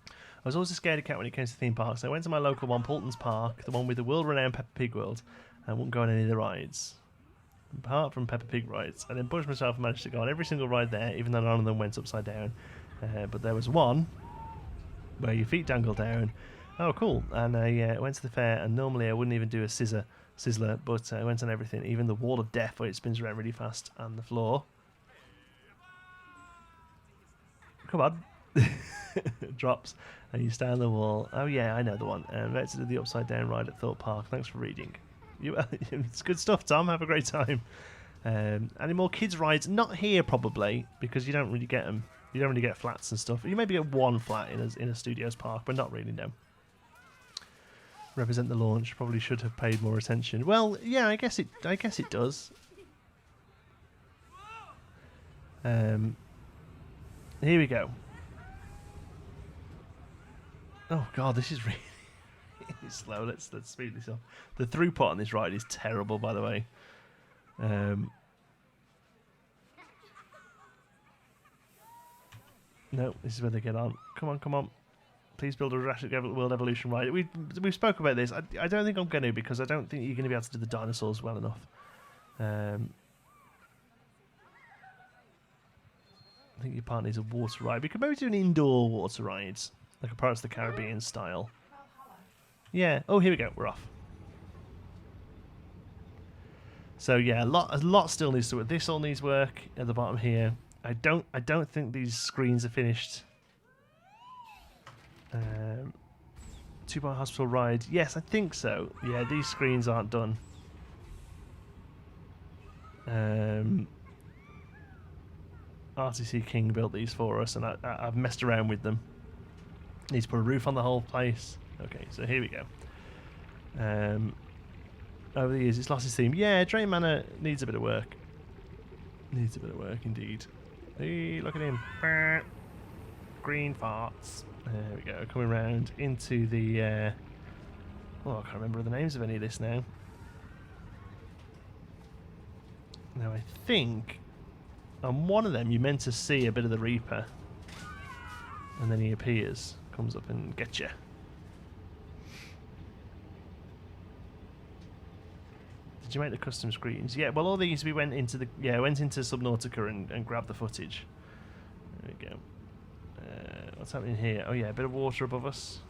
I was always a scaredy cat when it came to theme parks. I went to my local one, Poulton's Park, the one with the world-renowned Peppa Pig World, and wouldn't go on any of the rides. Apart from Peppa Pig rides. I then pushed myself and managed to go on every single ride there, even though none of them went upside down. But there was one where your feet dangle down. Oh, cool. And I went to the fair, and normally I wouldn't even do a sizzler, but I went on everything, even the wall of death where it spins around really fast, and the floor. Come on. Drops, and you stand on the wall. Oh, yeah, I know the one. Let's do the upside down ride at Thorpe Park. Thanks for reading. It's good stuff, Tom. Have a great time. Any more kids' rides? Not here, probably, because you don't really get them. You don't really get flats and stuff. You maybe get one flat in a Studios park, but not really, no. Represent the launch. Probably should have paid more attention. Well, yeah, I guess it does. Here we go. Oh god, this is really slow. Let's speed this up. The throughput on this ride is terrible, by the way. No, this is where they get on. Come on. Please build a Jurassic World Evolution ride. We spoke about this. I don't think I'm going to, because I don't think you're going to be able to do the dinosaurs well enough. I think your part needs a water ride. We could maybe do an indoor water ride, like a Pirates of the Caribbean style. Yeah. Oh, here we go. We're off. So yeah, a lot still needs to work. This all needs work at the bottom here. I don't think these screens are finished. 2-bar hospital ride. Yes, I think so. Yeah, these screens aren't done. RTC King built these for us, and I've messed around with them. Need to put a roof on the whole place. Okay, so here we go. Over the years, it's lost its theme. Yeah, Drain Manor needs a bit of work. Needs a bit of work indeed. Hey, look at him. Green farts. There we go. Coming round into the... oh, I can't remember the names of any of this now. Now, I think on one of them you're meant to see a bit of the Reaper. And then he appears. Comes up and gets you. Did you make the custom screens? Yeah, well, all these we went into Subnautica and grabbed the footage. There we go. What's happening here? Oh yeah, a bit of water above us.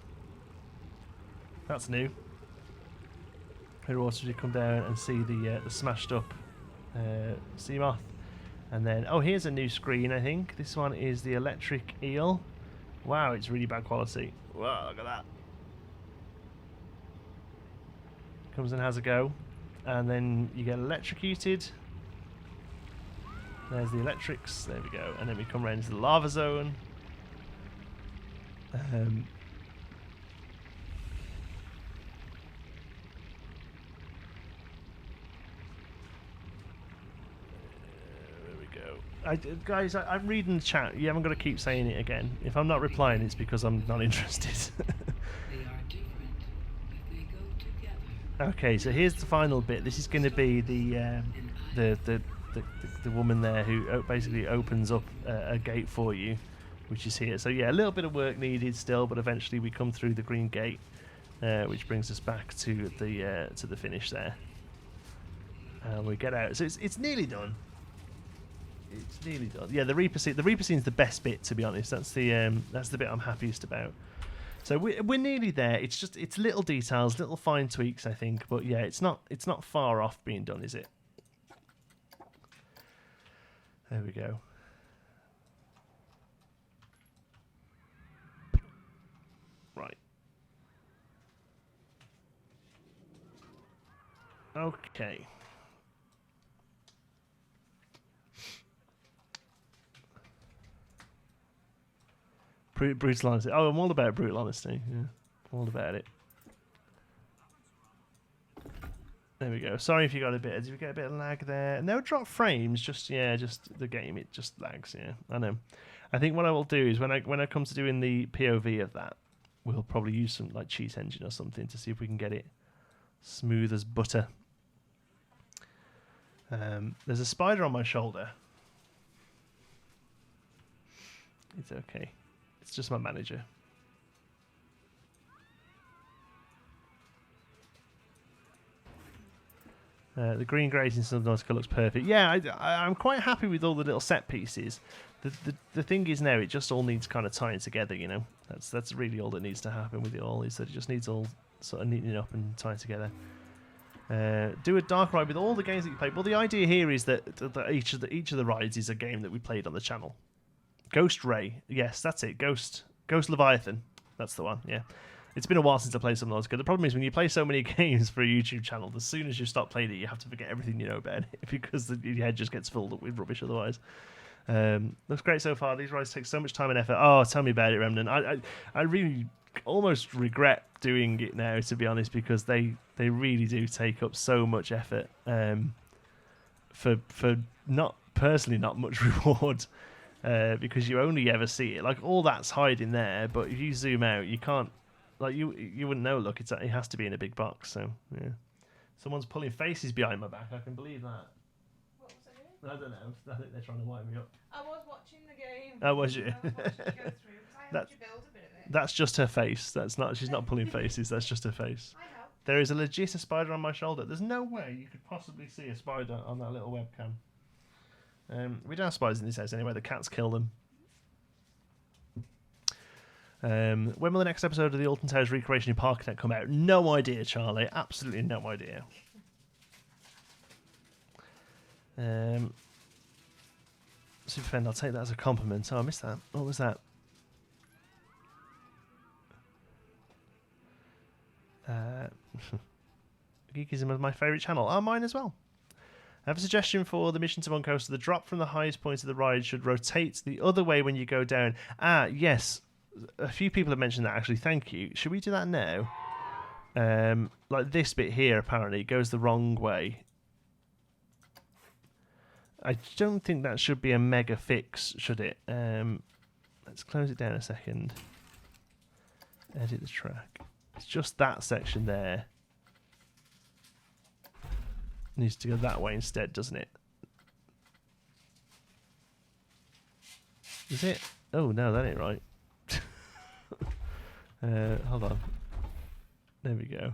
That's new. Bit of water as you come down and see the smashed up sea moth. And then, oh, here's a new screen, I think. This one is the electric eel. Wow, it's really bad quality. Wow, look at that. Comes and has a go. And then you get electrocuted. There's the electrics. There we go. And then we come around into the lava zone. There we go. Guys, I'm reading the chat. You haven't got to keep saying it again. If I'm not replying, it's because I'm not interested. They are different if they go together. Okay, so here's the final bit. This is going to be the woman there who basically opens up a gate for you, which is here. So yeah, a little bit of work needed still, but eventually we come through the green gate, which brings us back to the finish there, and we get out. So it's nearly done. It's nearly done. Yeah, the Reaper scene's the best bit, to be honest. That's the bit I'm happiest about. So we're nearly there. It's little details, little fine tweaks, I think. But yeah, it's not far off being done, is it? There we go. Right. Okay. Brutal honesty. Oh, I'm all about brutal honesty. Yeah, all about it. There we go. Sorry if you got a bit. Did we get a bit of lag there? No drop frames. Just the game. It just lags. Yeah, I know. I think what I will do is when I come to doing the POV of that, we'll probably use some like cheat engine or something to see if we can get it smooth as butter. There's a spider on my shoulder. It's okay. It's just my manager. The green grazing Subnautica looks perfect. Yeah, I'm quite happy with all the little set pieces. The thing is now it just all needs kind of tying together, you know. That's really all that needs to happen with it all, is that it just needs all sort of neatening up and tying together. Do a dark ride with all the games that you play. Well, the idea here is that each of the rides is a game that we played on the channel. Ghost Ray, yes, that's it. Ghost Leviathan, that's the one. Yeah, it's been a while since I played Subnautica. The problem is when you play so many games for a YouTube channel, as soon as you stop playing it, you have to forget everything you know about it because your head just gets filled up with rubbish otherwise. Looks great so far. These rides take so much time and effort. Oh, tell me about it, Remnant. I really almost regret doing it now, to be honest, because they really do take up so much effort for not much reward. Because you only ever see it, like all that's hiding there, but if you zoom out, you can't, like you wouldn't know. Look, it has to be in a big box. So yeah, someone's pulling faces behind my back. I can believe that. What was it doing? I don't know. I think they're trying to wind me up. I was watching the game. Oh, was you? I was watching it go through because I helped you build a bit of it. That's just her face. That's not. She's not pulling faces. That's just her face. I helped. There is a legit spider on my shoulder. There's no way you could possibly see a spider on that little webcam. We don't have spiders in this house anyway. The cats kill them. When will the next episode of the Alton Towers Recreation in Parknet come out? No idea, Charlie. Absolutely no idea. Superfend, I'll take that as a compliment. Oh, I missed that. What was that? Geekism is my favourite channel. Oh, mine as well. I have a suggestion for the mission to One Coaster. The drop from the highest point of the ride should rotate the other way when you go down. Ah, yes. A few people have mentioned that, actually. Thank you. Should we do that now? Like this bit here, apparently, goes the wrong way. I don't think that should be a mega fix, should it? Let's close it down a second. Edit the track. It's just that section there. Needs to go that way instead, doesn't it? Is it? Oh, no, that ain't right. Hold on. There we go.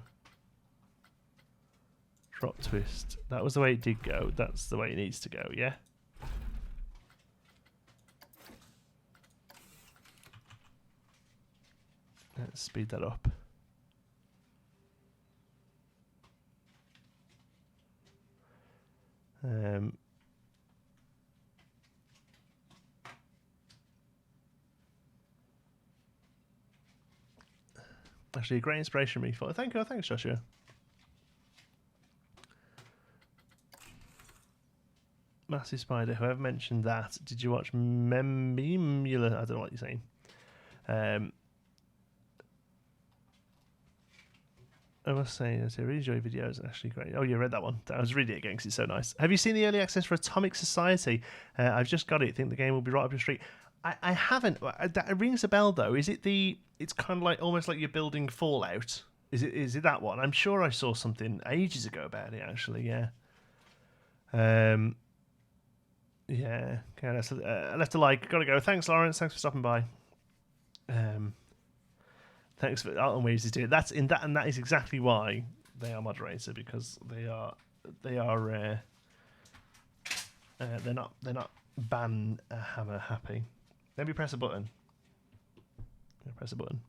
Drop twist. That was the way it did go. That's the way it needs to go, yeah? Let's speed that up. Actually, a great inspiration for me. Thank you, thanks, Joshua. Massive Spider. Whoever mentioned that, did you watch Memula? I don't know what you're saying. I must say, I really enjoy videos. Actually, great. Oh, you read that one. I was reading it again because it's so nice. Have you seen the early access for Atomic Society? I've just got it. I think the game will be right up your street. I haven't. That rings a bell though. Is it the? It's kind of like almost like you're building Fallout. Is it that one? I'm sure I saw something ages ago about it. Actually, yeah. Yeah. Okay. I left a like. Gotta go. Thanks, Lawrence. Thanks for stopping by. Thanks for Alton Weaves is doing it. That's in that, and that is exactly why they are moderator, because they're not ban hammer happy. Maybe press a button. Yeah, press a button.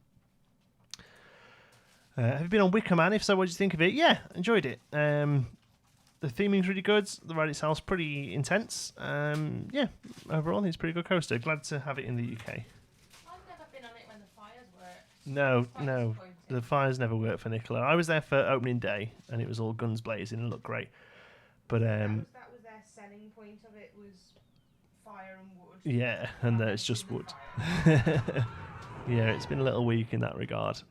Have you been on Wicker Man? If so, what did you think of it? Yeah, enjoyed it. The theming's really good. The ride itself's pretty intense. Yeah, overall, I think it's a pretty good coaster. Glad to have it in the UK. I've never been on it when the fires worked. No, the fires never worked for Nicola. I was there for opening day, and it was all guns blazing and looked great. But that was their selling point of it, was fire and wood. Yeah, and it's just wood. Yeah, it's been a little weak in that regard.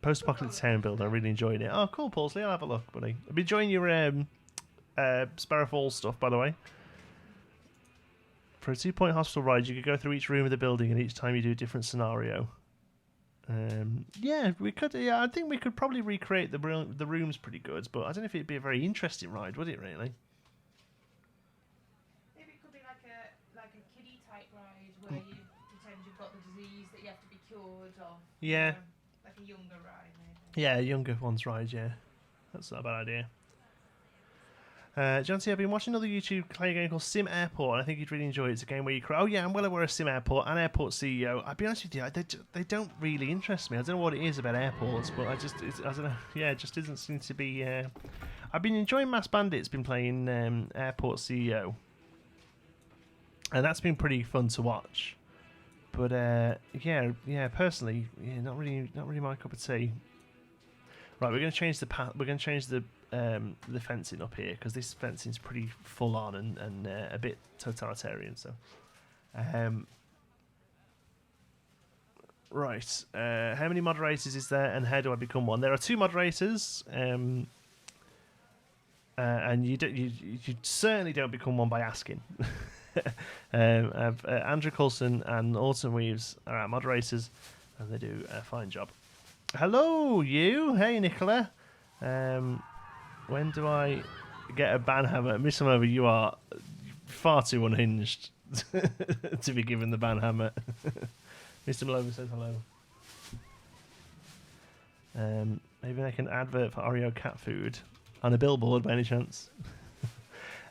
Post-apocalyptic town build, I really enjoyed it. Oh, cool, Paulsley. I'll have a look, buddy. I've been enjoying your Sparrow Falls stuff, by the way. For a 2-point hospital ride, you could go through each room of the building, and each time you do a different scenario. Yeah, we could. Yeah, I think we could probably recreate the rooms pretty good, but I don't know if it'd be a very interesting ride, would it? Really? Maybe it could be like a kiddie type ride where you pretend you've got the disease that you have to be cured of. Yeah. Like a younger ride, maybe. Yeah, younger ones ride. Yeah, that's not a bad idea. John C, I've been watching another YouTube play a game called Sim Airport, and I think you'd really enjoy it. It's a game where you oh yeah, I'm well aware of Sim Airport and Airport CEO. I'll be honest with you, they don't really interest me. I don't know what it is about airports, but I don't know. Yeah, it just doesn't seem to be. I've been enjoying Mass Bandit's been playing Airport CEO, and that's been pretty fun to watch. But yeah, personally, yeah, not really my cup of tea. Right, we're going to change the path. We're going to change the fencing up here, because this fencing's pretty full on and a bit totalitarian. So, right, how many moderators is there, and how do I become one? There are 2 moderators, and you certainly don't become one by asking. Andrew Coulson and Autumn Weaves are our moderators, and they do a fine job. Hello, you. Hey, Nicola. When do I get a ban hammer? Miss Over, you are far too unhinged to be given the ban hammer. Mr. Malone says hello. Maybe make an advert for Oreo cat food on a billboard by any chance.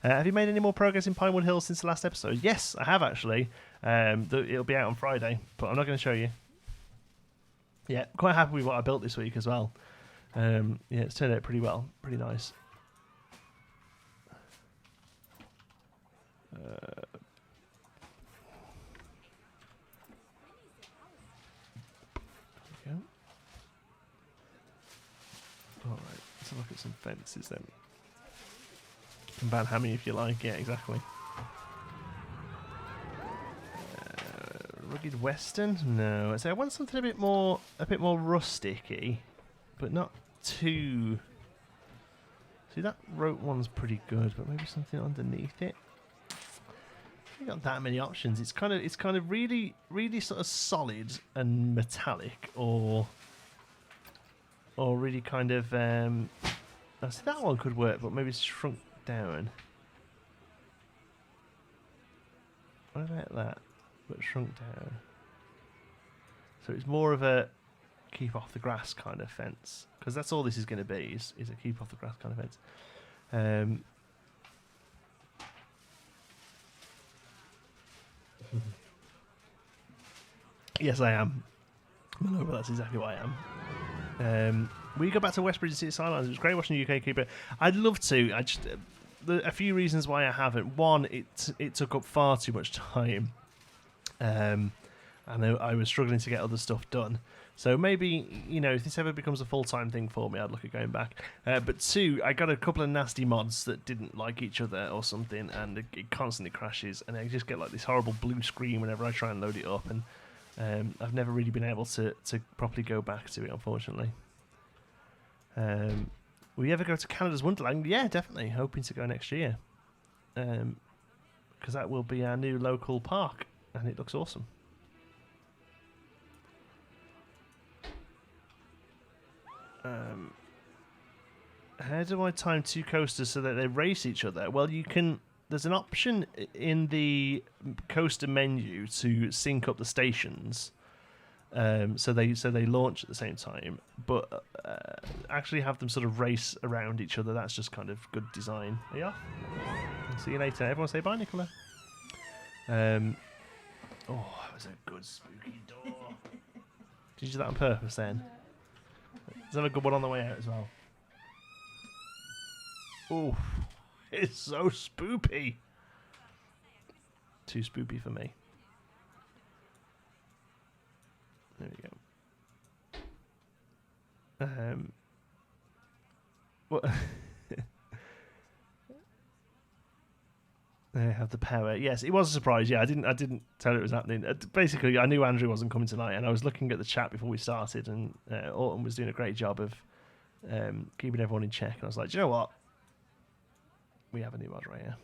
Have you made any more progress in Pinewood Hill since the last episode? Yes, I have actually. It'll be out on Friday, but I'm not going to show you. Yeah, quite happy with what I built this week as well. Yeah, it's turned out pretty well. Pretty nice. have a look at some fences then. Ban Hammy if you like, yeah, exactly. Rugged Western? No. So I want something a bit more rusticy, but not too. See, that rope one's pretty good, but maybe something underneath it. You've got that many options. It's kind of really sort of solid and metallic, or really kind of. I see that one could work, but maybe it's shrunk down. What about that? But shrunk down. So it's more of a keep off the grass kind of fence, because that's all this is going to be is a keep off the grass kind of fence. Yes, I am. No, but that's exactly what I am. We go back to Westbridge City Skylines. It was great watching the UK keeper. I'd love to. A few reasons why I haven't. One, it took up far too much time. I know I was struggling to get other stuff done. So maybe, if this ever becomes a full-time thing for me, I'd look at going back. But two, I got a couple of nasty mods that didn't like each other or something, and it constantly crashes, and I just get like this horrible blue screen whenever I try and load it up, and I've never really been able to properly go back to it, unfortunately. Will you ever go to Canada's Wonderland? Yeah, definitely. Hoping to go next year. Because that will be our new local park, and it looks awesome. How do I time two coasters so that they race each other? Well, you can. There's an option in the coaster menu to sync up the stations, so they launch at the same time. But actually have them sort of race around each other. That's just kind of good design. Are you off? See you later. Everyone say bye, Nicola. That was a good spooky door. Did you do that on purpose then? Is that a good one on the way out as well? Oh, it's so spoopy. Too spoopy for me. There we go. What? They have the power. Yes, it was a surprise. Yeah, I didn't tell it was happening. Basically, I knew Andrew wasn't coming tonight, and I was looking at the chat before we started, and Autumn was doing a great job of keeping everyone in check. And I was like, do you know what? We have a new mod right here.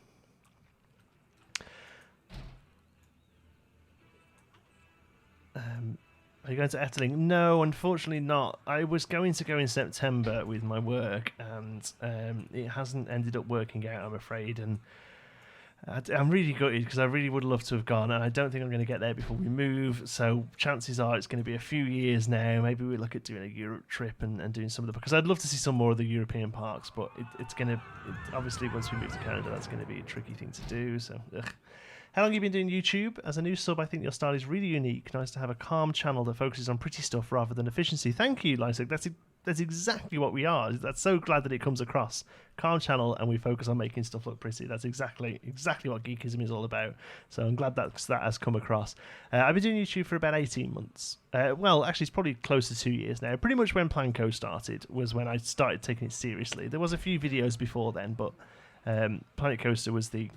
Are you going to Etterling? No, unfortunately not. I was going to go in September with my work, and it hasn't ended up working out, I'm afraid. And I'm really gutted because I really would love to have gone, and I don't think I'm going to get there before we move. So chances are it's going to be a few years now. Maybe we look at doing a Europe trip and doing some of the, because I'd love to see some more of the European parks, but it's going to obviously once we move to Canada, that's going to be a tricky thing to do. So. Ugh. How long have you been doing YouTube? As a new sub, I think your style is really unique. Nice to have a calm channel that focuses on pretty stuff rather than efficiency. Thank you, Lysak. That's exactly what we are. That's so glad that it comes across. Calm channel, and we focus on making stuff look pretty. That's exactly what Geekism is all about. So I'm glad that has come across. I've been doing YouTube for about 18 months. Well, actually, it's probably close to 2 years now. Pretty much when Planco started was when I started taking it seriously. There was a few videos before then, but Planet Coaster was the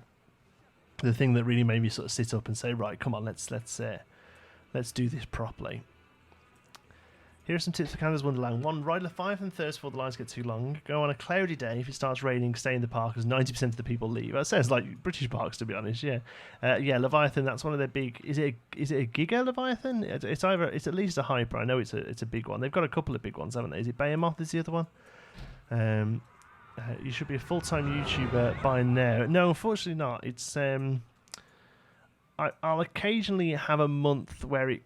thing that really made me sort of sit up and say, right, come on, let's do this properly. Here are some tips for Canada's Wonderland. 1, ride Leviathan first before the lines get too long. Go on a cloudy day. If it starts raining, stay in the park as 90% of the people leave. That sounds like British parks, to be honest. Yeah, Leviathan. That's one of their big. Is it a Giga Leviathan? It's at least a hyper. I know it's a big one. They've got a couple of big ones, haven't they? Is it Behemoth? Is the other one? You should be a full-time YouTuber by now. No, unfortunately not. It's I'll occasionally have a month where it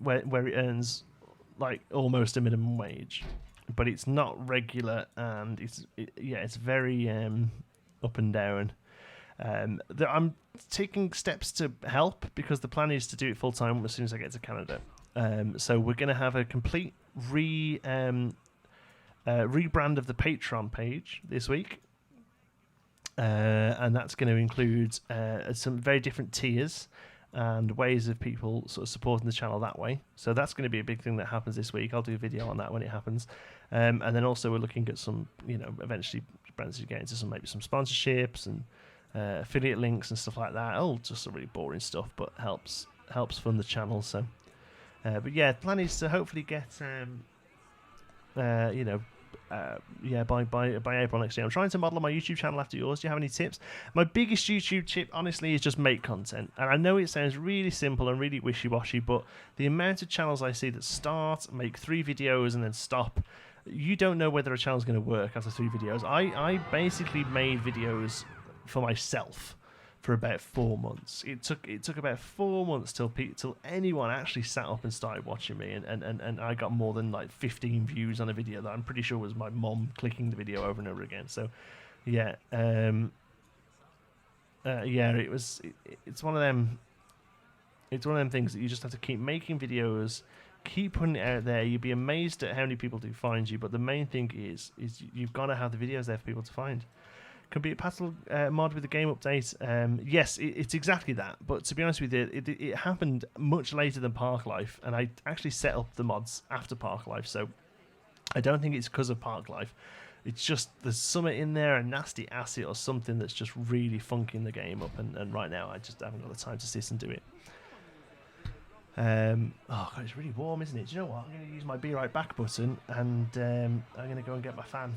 where it earns like almost a minimum wage, but it's not regular, and it's very up and down. I'm taking steps to help because the plan is to do it full-time as soon as I get to Canada. So we're going to have a complete rebrand of the Patreon page this week, and that's going to include some very different tiers. and ways of people sort of supporting the channel that way. So that's going to be a big thing that happens this week. I'll do a video on that when it happens. And then also we're looking at some, eventually brands get into maybe some sponsorships and affiliate links and stuff like that. Oh, just some really boring stuff, but helps fund the channel. So, but yeah, the plan is to hopefully get, by April next year. I'm trying to model my YouTube channel after yours. Do you have any tips? My biggest YouTube tip, honestly, is just make content. And I know it sounds really simple and really wishy-washy, but the amount of channels I see that start, make 3 videos, and then stop, you don't know whether a channel's going to work after 3 videos. I basically made videos for myself for about 4 months. It took about 4 months till anyone actually sat up and started watching me, and I got more than like 15 views on a video that I'm pretty sure was my mom clicking the video over and over again. So yeah, it's one of them. It's one of them things that you just have to keep making videos, keep putting it out there. You'd be amazed at how many people do find you, but the main thing is you've got to have the videos there for people to find. Compatible mod with the game update. Yes, it's exactly that. But to be honest with you, it happened much later than Park Life, and I actually set up the mods after Park Life, so I don't think it's because of Park Life. It's just there's something in there, a nasty asset or something that's just really funking the game up, and right now I just haven't got the time to sit and do it. Oh God, it's really warm, isn't it? Do you know what? I'm going to use my be right back button, and I'm going to go and get my fan.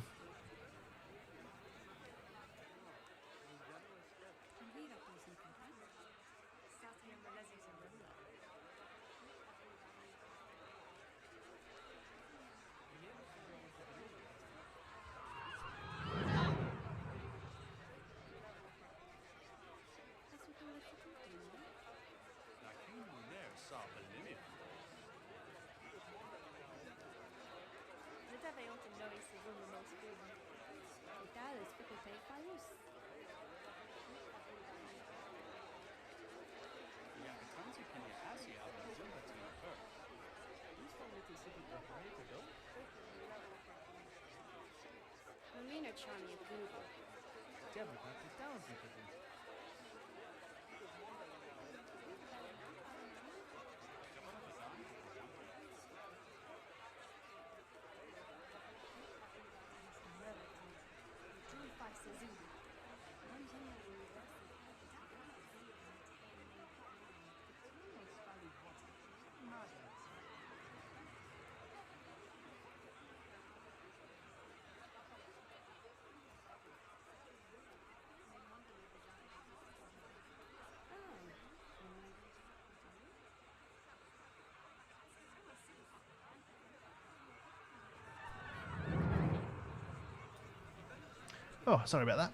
Oh, sorry about that.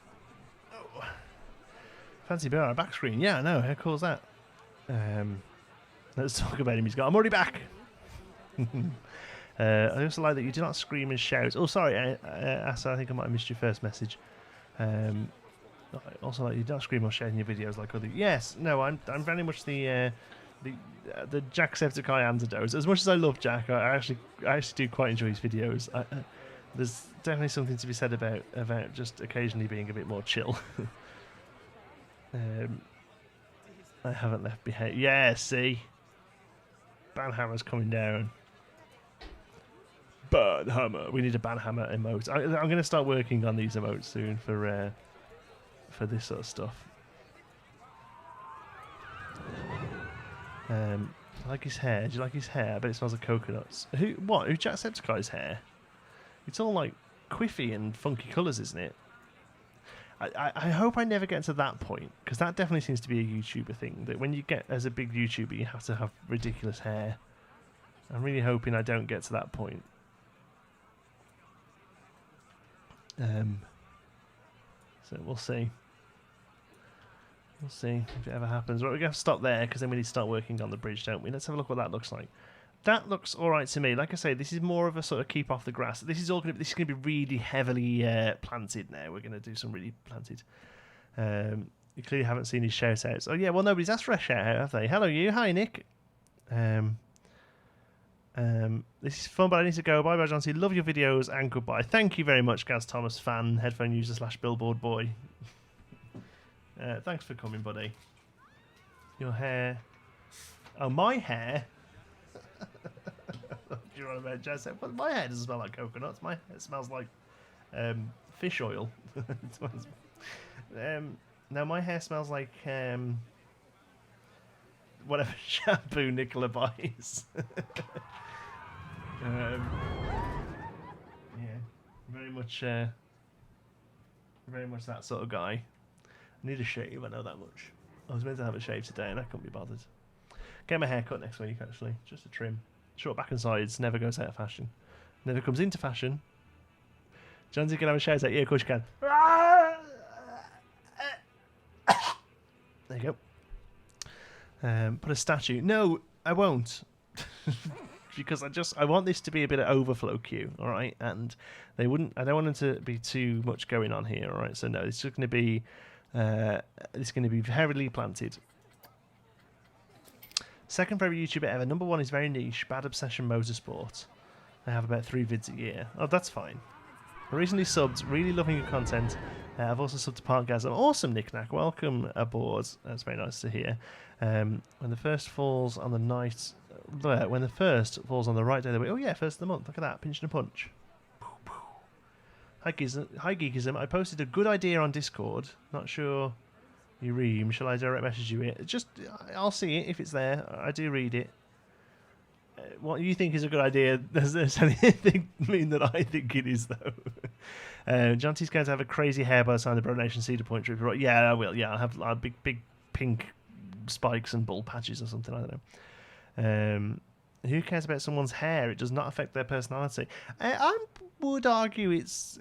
Oh. Fancy bear on a back screen. Yeah, I know. How cool is that? Let's talk about him. He's got, I'm already back. I also like that you do not scream and shout. Oh, sorry, Asa, I think I might have missed your first message. I also like you don't scream or shout in your videos like other. Yes, no, I'm very much the Jacksepticeye antidote. As much as I love Jack, I actually do quite enjoy his videos. There's definitely something to be said about just occasionally being a bit more chill. I haven't left behind. Yeah, see, Banhammer's coming down. Banhammer. We need a Banhammer emote. I'm going to start working on these emotes soon for this sort of stuff. I like his hair. Do you like his hair? I bet it smells like coconuts. Who Jacksepticeye's hair? It's all like quiffy and funky colours, isn't it? I hope I never get to that point, because that definitely seems to be a YouTuber thing, that when you get as a big YouTuber you have to have ridiculous hair. I'm really hoping I don't get to that point. So we'll see. We'll see if it ever happens. Right, we're going to have to stop there, because then we need to start working on the bridge, don't we? Let's have a look what that looks like. That looks all right to me. Like I say, this is more of a sort of keep off the grass. This is going to be really heavily planted now. We're going to do some really planted. You clearly haven't seen his shout outs. Oh yeah, well nobody's asked for a shout out, have they? Hello you. Hi Nick. This is fun, but I need to go. Bye bye John C. Love your videos and goodbye. Thank you very much, Gaz Thomas, fan, headphone user / billboard boy. Thanks for coming, buddy. Your hair Oh, my hair. You're on about Jazz. But my hair doesn't smell like coconuts. My hair smells like fish oil. No, my hair smells like whatever shampoo Nicola buys. Yeah, very much that sort of guy. I need a shave, I know that much. I was meant to have a shave today and I couldn't be bothered. Get my hair cut next week, actually. Just a trim. Short back and sides, never goes out of fashion. Never comes into fashion. Jonesy can have a shout out. Yeah, of course you can. There you go. Put a statue. No, I won't. Because I want this to be a bit of overflow queue, all right? And I don't want it to be too much going on here, all right? So no, it's just going to be heavily planted. Second favorite YouTuber ever. Number one is very niche. Bad Obsession Motorsport. I have about 3 vids a year. Oh, that's fine. I recently subbed. Really loving your content. I've also subbed to Parkgasm. Awesome, Knick-Knack. Welcome aboard. That's very nice to hear. When the first falls on the night... When the first falls on the right day of the week. Oh, yeah, first of the month. Look at that. Pinch and a punch. Hi, Geekism. I posted a good idea on Discord. Not sure you read. Shall I direct message you it? I'll see it if it's there. I do read it. What you think is a good idea, does anything mean that I think it is, though? Jonty's going to have a crazy hair by the time the Bro Nation Cedar Point trip. Yeah, I will. Yeah, I'll have big pink spikes and bald patches or something. I don't know. Who cares about someone's hair? It does not affect their personality. I would argue it's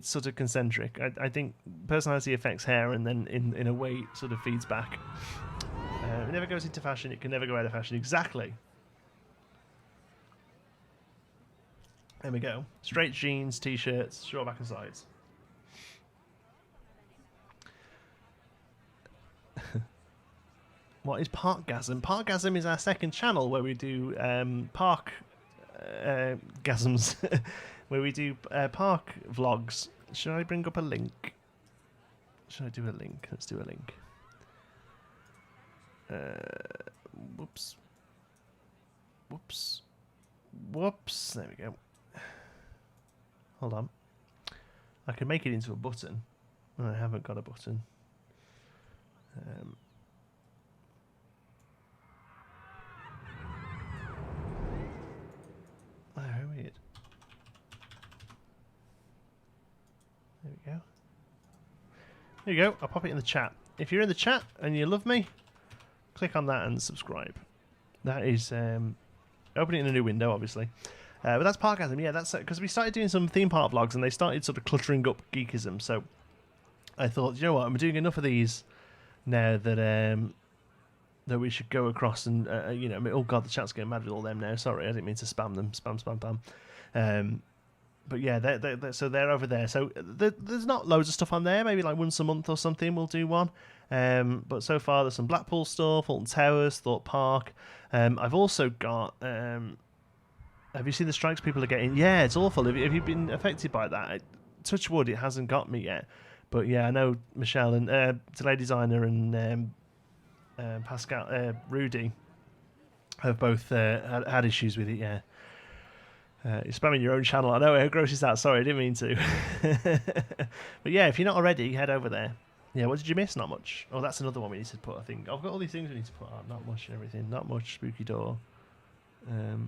sort of concentric. I think personality affects hair, and then in a way it sort of feeds back. It never goes into fashion. It can never go out of fashion. Exactly. There we go. Straight jeans, t-shirts, short back and sides. What is Parkgasm? Parkgasm is our second channel where we do park gasms, where we do park vlogs. Should I bring up a link? Should I do a link? Let's do a link. Whoops. There we go. Hold on. I can make it into a button. I haven't got a button. Oh, weird. There we go. There you go. I'll pop it in the chat. If you're in the chat and you love me, click on that and subscribe. That is open it in a new window, obviously. But that's Parkgasm. Yeah, that's because we started doing some theme park vlogs and they started sort of cluttering up Geekism. So I thought, you know what, I'm doing enough of these now that that we should go across and you know, oh god, the chat's getting mad with all them now. Sorry, I didn't mean to spam them. Spam. But yeah, so they're over there. So there's not loads of stuff on there. Maybe like once a month or something we'll do one. But so far there's some Blackpool stuff, Alton Towers, Thorpe Park. I've also got... have you seen the strikes people are getting? Yeah, it's awful. Have you been affected by that? Touch wood, it hasn't got me yet. But yeah, I know Michelle and Delay Designer and Pascal, Rudy have both had issues with it, yeah. You're spamming your own channel. I know, how gross is that? Sorry, I didn't mean to. But yeah, if you're not already, head over there. Yeah, what did you miss? Not much. Oh, that's another one we need to put, I think. I've got all these things we need to put on. Not much and everything. Not much. Spooky Door. What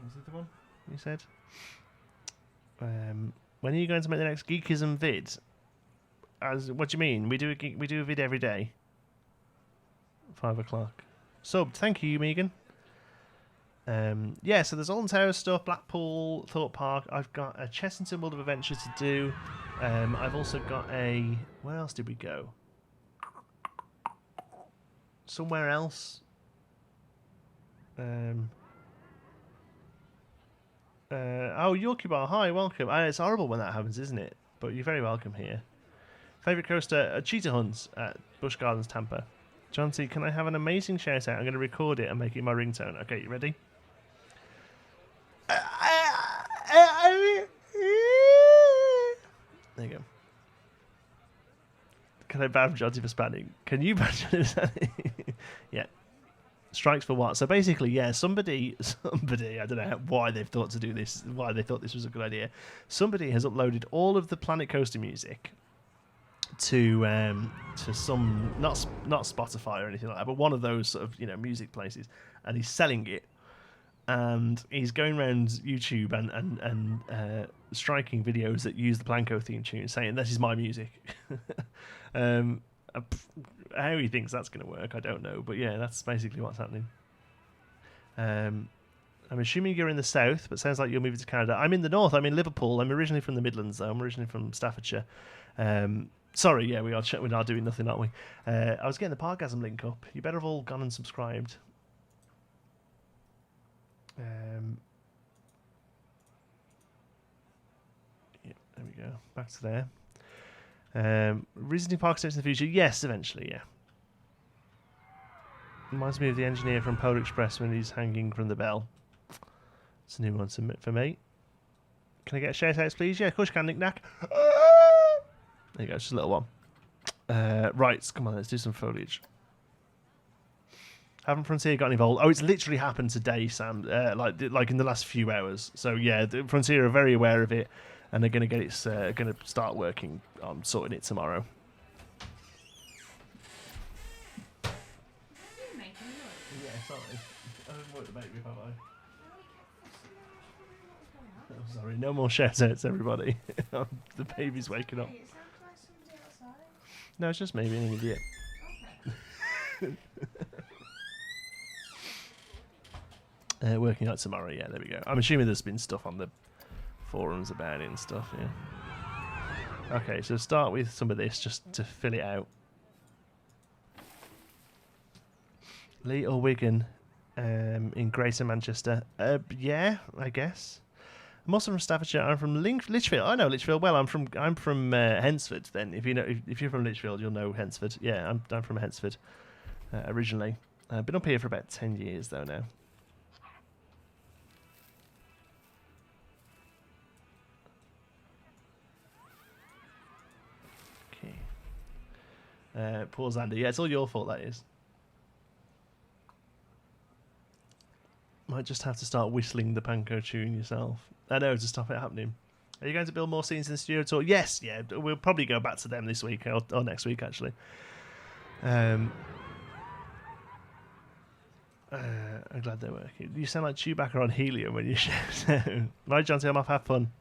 was the other one you said? When are you going to make the next Geekism vid? What do you mean? We do a vid every day. 5 o'clock. Subbed. Thank you, Megan. Yeah, so there's Alton Towers stuff, Blackpool, Thorpe Park. I've got a Chessington World of Adventure to do. I've also got a... Where else did we go? Somewhere else. Oh, Yorkie Bar, hi, welcome. It's horrible when that happens, isn't it? But you're very welcome here. Favourite coaster, Cheetah Hunts at Busch Gardens, Tampa. John T, can I have an amazing shout out? I'm going to record it and make it my ringtone. Okay, you ready? There you go. Can I ban John T for spanning? Can you ban John T for spanning? Strikes for what? So basically, yeah, somebody, I don't know why they've thought to do this, why they thought this was a good idea. Somebody has uploaded all of the Planet Coaster music to some not Spotify or anything like that, but one of those sort of music places, and he's selling it, and he's going around YouTube and striking videos that use the Planco theme tune, saying this is my music. How he thinks that's going to work, I don't know, but yeah, that's basically what's happening. I'm assuming you're in the south, but sounds like you're moving to Canada. I'm in the north. I'm in Liverpool. I'm originally from the Midlands, though. I'm originally from Staffordshire. Sorry, yeah, we are doing nothing, aren't we? I was getting the Pargasm link up. You better have all gone and subscribed. Yeah, there we go. Back to there. Visiting park steps in the future? Yes, eventually, yeah. Reminds me of the engineer from Polar Express when he's hanging from the bell. It's a new one for me. Can I get a shout outs, please? Yeah, of course you can, Nick Knack. There you go, just a little one. Right, come on, let's do some foliage. Haven't Frontier got involved? Oh, it's literally happened today, Sam. Like in the last few hours. So yeah, Frontier are very aware of it, and they're going to get it. Going to start working on sorting it tomorrow. Yeah, sorry. I haven't worked about you, have I? Oh, sorry, no more shout outs, everybody. The baby's waking up. No, it's just me being an idiot. Working out tomorrow, yeah, there we go. I'm assuming there's been stuff on the forums about it and stuff, yeah. Okay, so start with some of this just to fill it out. Lee or Wigan in Greater Manchester? Yeah, I guess. I'm also from Staffordshire. I'm from Lichfield. I know Lichfield well. I'm from Hensford. Then, if you're from Lichfield, you'll know Hensford. Yeah, I'm from Hensford originally. I've been up here for about 10 years though now. Okay. Poor Xander. Yeah, it's all your fault. That is. Might just have to start whistling the Panko tune yourself. I know, to stop it happening. Are you going to build more scenes in the studio tour? Yes, yeah. We'll probably go back to them this week or next week, actually. I'm glad they're working. You sound like Chewbacca on helium when you shout. Right, John, I'm off. Have fun.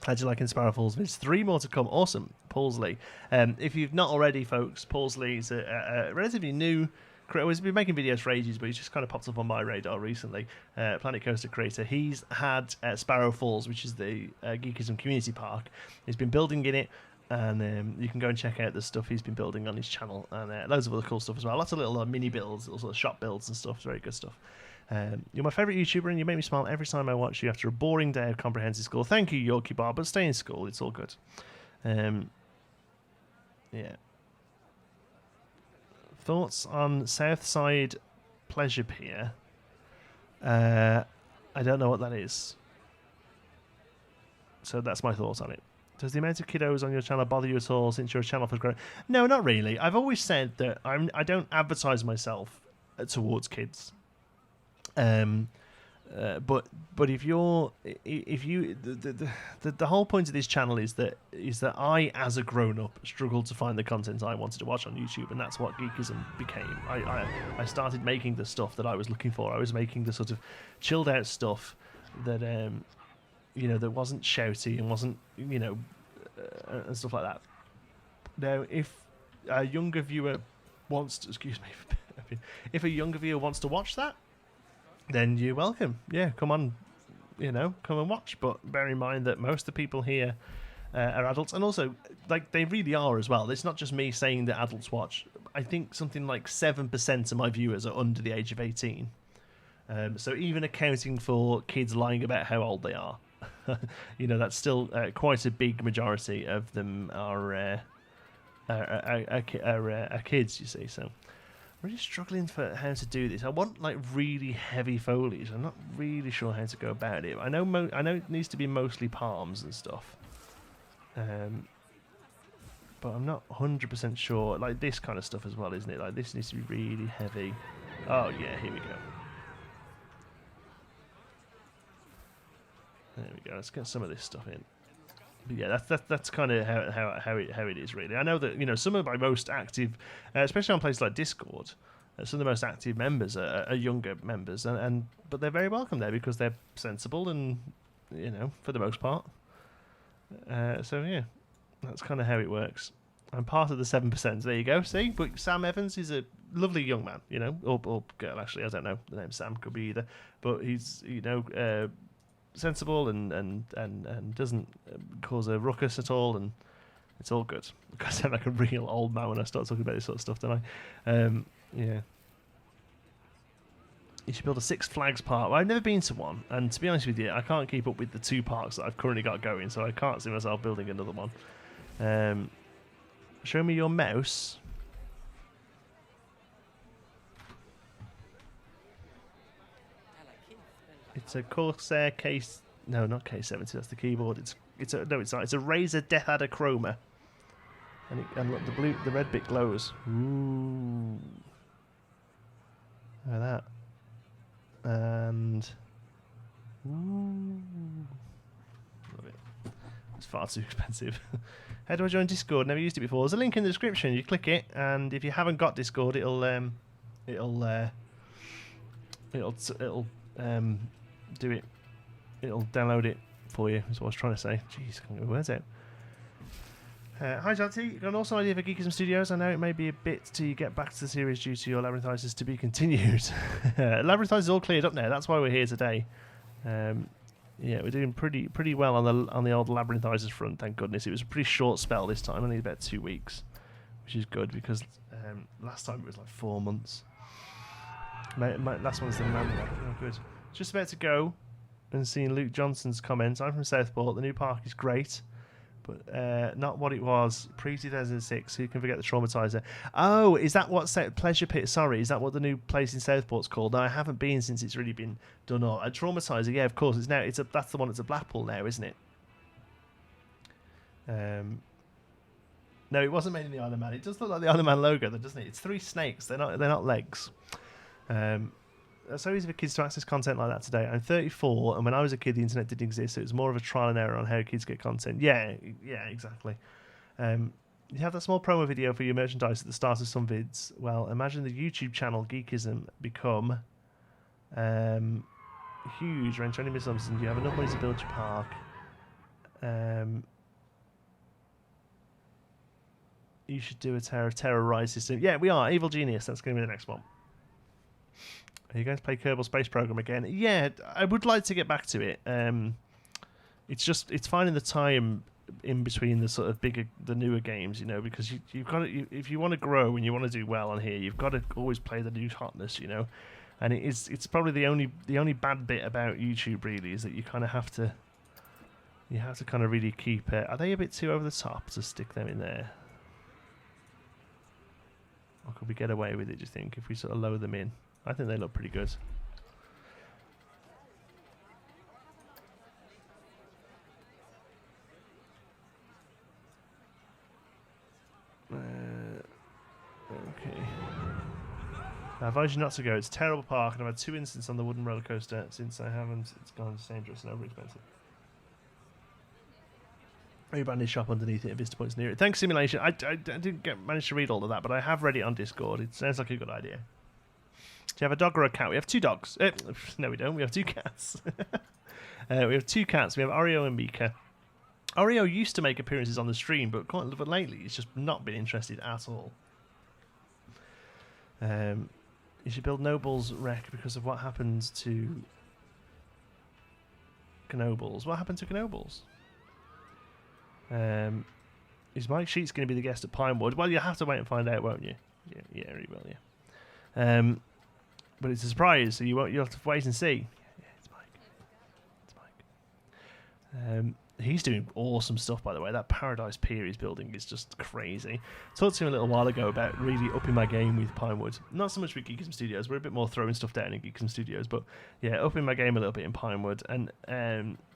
Glad you like Sparrow Falls. There's 3 more to come. Awesome. Paulsley. If you've not already, folks, Paulsley is a relatively new... He's been making videos for ages, but he's just kind of popped up on my radar recently. Planet Coaster creator. He's had Sparrow Falls, which is the Geekism community park. He's been building in it, and you can go and check out the stuff he's been building on his channel, and loads of other cool stuff as well. Lots of little mini builds, little sort of shop builds and stuff. It's very good stuff. You're my favourite YouTuber, and you make me smile every time I watch you after a boring day of comprehensive school. Thank you, Yorkie Bar, but stay in school. It's all good. Yeah. Thoughts on Southside Pleasure Pier? I don't know what that is. So that's my thoughts on it. Does the amount of kiddos on your channel bother you at all since your channel has grown? No, not really. I've always said that I don't advertise myself towards kids. But if the whole point of this channel is that I, as a grown-up, struggled to find the content I wanted to watch on YouTube, and that's what Geekism became. I started making the stuff that I was looking for. I was making the sort of chilled out stuff that that wasn't shouty and wasn't and stuff like that. Now, if a younger viewer wants to, if a younger viewer wants to watch that, then you're welcome. Yeah, come on, come and watch. But bear in mind that most of the people here are adults, and also, like, they really are as well. It's not just me saying that adults watch. I think something like 7% of my viewers are under the age of 18. So even accounting for kids lying about how old they are, that's still quite a big majority of them are kids, you see. So really struggling for how to do this. I want like really heavy foliage. I'm not really sure how to go about it. I know it needs to be mostly palms and stuff, but I'm not 100% sure. Like this kind of stuff as well, isn't it? Like this needs to be really heavy. Oh yeah, here we go. There we go. Let's get some of this stuff in. But yeah, that's kind of how it is really. I know that some of my most active, especially on places like Discord, some of the most active members are younger members, but they're very welcome there because they're sensible and for the most part. So yeah, that's kind of how it works. I'm part of the 7%. There you go. See, but Sam Evans is a lovely young man, or girl actually. I don't know. The name Sam could be either, but he's sensible and doesn't cause a ruckus at all, and it's all good. I sound like a real old man when I start talking about this sort of stuff, don't I? Yeah. You should build a Six Flags park. Well, I've never been to one, and to be honest with you, I can't keep up with the 2 parks that I've currently got going, so I can't see myself building another one. Show me your mouse. It's a Corsair case. No, not K70. That's the keyboard. It's not. It's a Razer Death Adder Chroma. And look, the red bit glows. Ooh, look at that. And ooh, love it. It's far too expensive. How do I join Discord? Never used it before. There's a link in the description. You click it, and if you haven't got Discord, it'll do it. It'll download it for you. Is what I was trying to say. Jeez, can't get my words out. Hi, Janty. Got an awesome idea for Geekism Studios. I know it may be a bit till you get back to the series due to your Labyrinthizers to be continued. Labyrinthizers all cleared up now. That's why we're here today. Yeah, we're doing pretty well on the old Labyrinthizers front. Thank goodness. It was a pretty short spell this time. Only about 2 weeks, which is good because last time it was like 4 months. My last one's the man. Oh, good. Just about to go and seeing Luke Johnson's comments. I'm from Southport. The new park is great, but not what it was pre-2006. Who can forget the Traumatizer? Oh, is that what Pleasure Pit? Sorry, is that what the new place in Southport's called? No, I haven't been since it's really been done. Or a Traumatizer? Yeah, of course. It's now. That's the one that's a Blackpool now, isn't it? No, it wasn't made in the Isle of Man. It does look like the Isle of Man logo, though, doesn't it? It's 3 snakes. They're not legs. It's so easy for kids to access content like that today. I'm 34, and when I was a kid, the internet didn't exist. So it was more of a trial and error on how kids get content. Yeah, exactly. You have that small promo video for your merchandise at the start of some vids. Well, imagine the YouTube channel Geekism become huge. Range 20 assumptions. You have enough money to build your park. You should do a terrorize system. Yeah, we are. Evil Genius. That's going to be the next one. Are you going to play Kerbal Space Program again? Yeah, I would like to get back to it. It's finding the time in between the sort of the newer games, because you've got to, if you want to grow and you want to do well on here, you've got to always play the new hotness, And it's probably the only bad bit about YouTube really is that you kind of have to kind of really keep it. Are they a bit too over the top to stick them in there? Or could we get away with it, do you think, if we sort of lower them in? I think they look pretty good. Okay. I advise you not to go. It's a terrible park, and I've had 2 incidents on the wooden roller coaster since I haven't. It's gone dangerous and over expensive. Rebranded shop underneath it. Vista Point's near it. Thanks, Simulation. I didn't manage to read all of that, but I have read it on Discord. It sounds like a good idea. Do you have a dog or a cat? We have 2 dogs. No, we don't. We have 2 cats. We have 2 cats. We have Oreo and Mika. Oreo used to make appearances on the stream, but lately he's just not been interested at all. You should build Noble's wreck because of what happened to Knobles. What happened to Knobles? Is Mike Sheets going to be the guest at Pinewood? Well, you'll have to wait and find out, won't you? Yeah, he will, yeah. But it's a surprise, so you'll have to wait and see. Yeah, it's Mike. He's doing awesome stuff, by the way. That Paradise Pier he's building is just crazy. Talked to him a little while ago about really upping my game with Pinewood. Not so much with Geekism Studios. We're a bit more throwing stuff down in Geekism Studios, but yeah, upping my game a little bit in Pinewood. And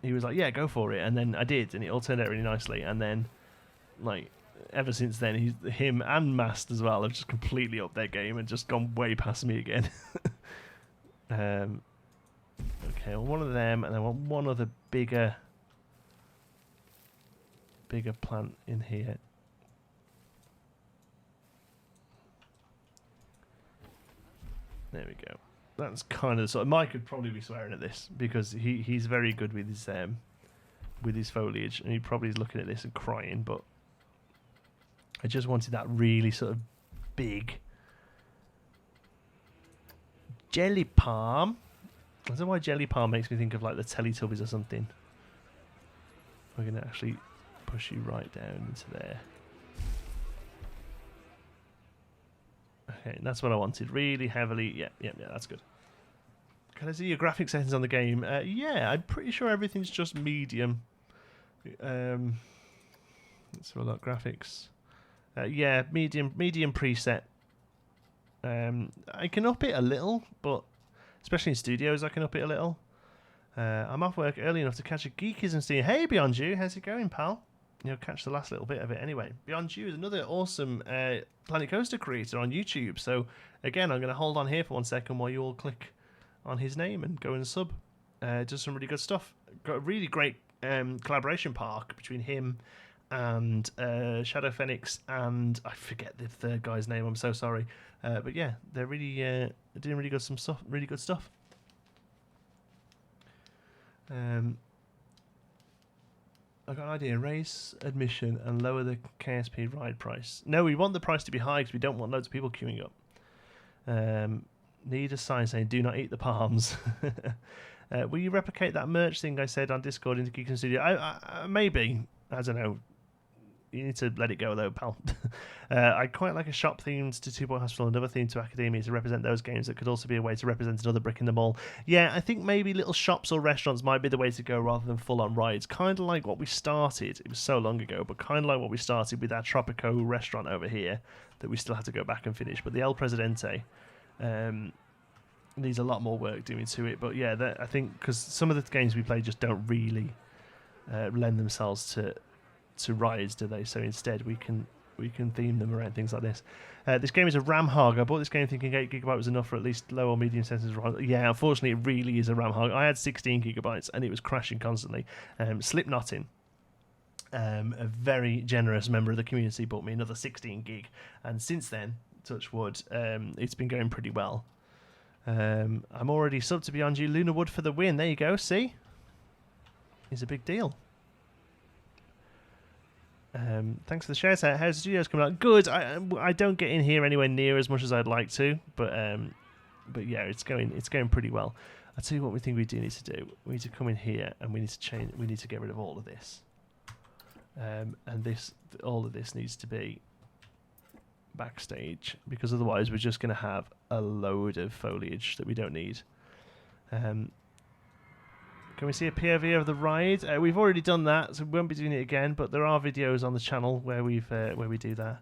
he was like, yeah, go for it. And then I did, and it all turned out really nicely. And then, like, ever since then, him and Mast as well have just completely upped their game and just gone way past me again. Okay, well, one of them, and I want one other bigger plant in here. There we go. That's kind of sort of. Mike could probably be swearing at this because he's very good with his foliage, and he probably is looking at this and crying. But I just wanted that really sort of big jelly palm. I don't know why jelly palm makes me think of like the Teletubbies or something. We're gonna actually push you right down into there. Okay, that's what I wanted. Really heavily. Yeah, that's good. Can I see your graphic settings on the game? Yeah, I'm pretty sure everything's just medium. Let's have a look. Graphics. Yeah, medium preset. I can up it a little, but especially in studios, I can up it a little. I'm off work early enough to catch a Geekism stream. Hey, Beyond You, how's it going, pal? You'll catch the last little bit of it anyway. Beyond You is another awesome Planet Coaster creator on YouTube. So, again, I'm going to hold on here for 1 second while you all click on his name and go and sub. Does some really good stuff. Got a really great collaboration park between him and Shadow Phoenix and I forget the third guy's name. I'm so sorry. But yeah, they're really doing really good stuff. Really good stuff. I've got an idea. Raise admission and lower the KSP ride price. No, we want the price to be high because we don't want loads of people queuing up. Need a sign saying "Do not eat the palms." Will you replicate that merch thing I said on Discord into Geekism Studio? I maybe. I don't know. You need to let it go though, pal. I quite like a shop themed to Two Boy Hospital, another theme to Academia to represent those games. That could also be a way to represent another brick in the mall. Yeah, I think maybe little shops or restaurants might be the way to go rather than full on rides. Kind of like what we started. It was so long ago, but kind of like what we started with our Tropico restaurant over here that we still have to go back and finish. But the El Presidente needs a lot more work doing to it. But yeah, I think because some of the games we play just don't really lend themselves to rides, do they? So instead we can theme them around things like this. This game is a RAM hog. I bought this game thinking 8 GB was enough for at least low or medium sensors. Yeah, unfortunately it really is a RAM hog. I had 16 GB and it was crashing constantly. Slipknotting, a very generous member of the community, bought me another 16 gig, and since then, touch wood, it's been going pretty well. I'm already subbed to Beyond You. Luna Wood for the win. There you go. See, it's a big deal. Thanks for the shout out. How's the studios coming out? Good. I don't get in here anywhere near as much as I'd like to, but yeah, it's going pretty well. I'll tell you what we think we do need to do. We need to come in here and we need to change. We need to get rid of all of this, and all of this needs to be backstage, because otherwise we're just going to have a load of foliage that we don't need. Can we see a POV of the ride? We've already done that, so we won't be doing it again, but there are videos on the channel where we do that.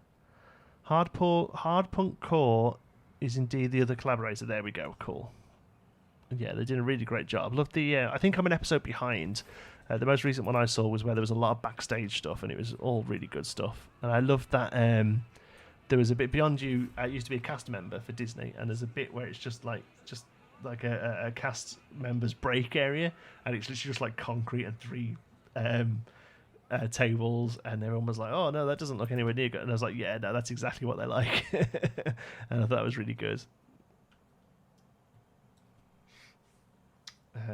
Hardpunk Core is indeed the other collaborator. There we go. Cool. Yeah, they did a really great job. Love the. I think I'm an episode behind. The most recent one I saw was where there was a lot of backstage stuff, and it was all really good stuff. And I loved that. There was a bit Beyond You. I used to be a cast member for Disney, and there's a bit where it's just like a cast members break area, and it's literally just like concrete and 3 tables, and everyone was like, "Oh no, that doesn't look anywhere near good." And I was like, "Yeah, no, that's exactly what they like." And I thought that was really good.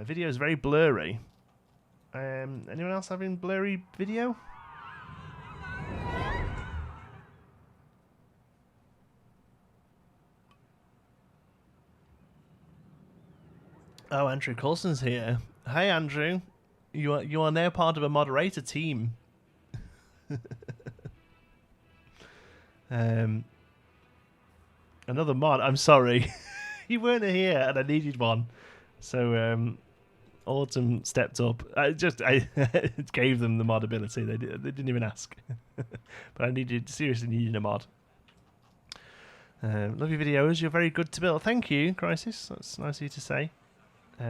Video is very blurry. Anyone else having blurry video? Oh, Andrew Coulson's here. Hey, Andrew. You are now part of a moderator team. Another mod. I'm sorry. You weren't here, and I needed one. So Autumn stepped up. I gave them the mod ability. They didn't even ask. But I seriously needed a mod. Love your videos. You're very good to build. Thank you, Crisis. That's nice of you to say.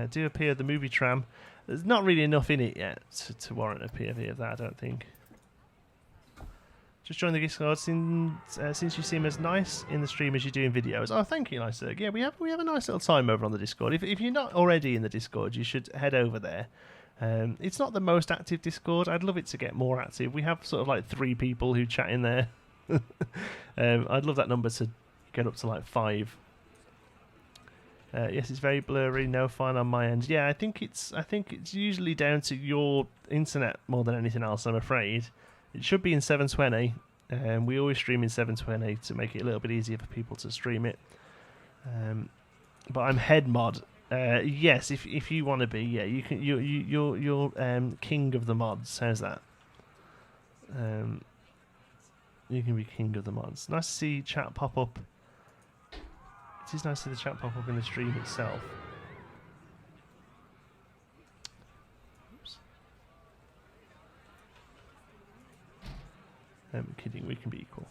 Do appear the movie tram. There's not really enough in it yet to warrant a POV of that, I don't think. Just join the Discord since you seem as nice in the stream as you do in videos. Oh, thank you, nice sir. Yeah, we have a nice little time over on the Discord. If you're not already in the Discord, you should head over there. It's not the most active Discord. I'd love it to get more active. We have sort of like 3 people who chat in there. I'd love that number to get up to like 5. Yes, it's very blurry. No fine on my end. Yeah, I think it's usually down to your internet more than anything else, I'm afraid. It should be in 720. We always stream in 720 to make it a little bit easier for people to stream it. But I'm head mod. Yes, if you want to be, yeah, you can. You're king of the mods. How's that? You can be king of the mods. Nice to see chat pop up. It is nice to see the chat pop up in the stream itself. Oops. I'm kidding. We can be equal.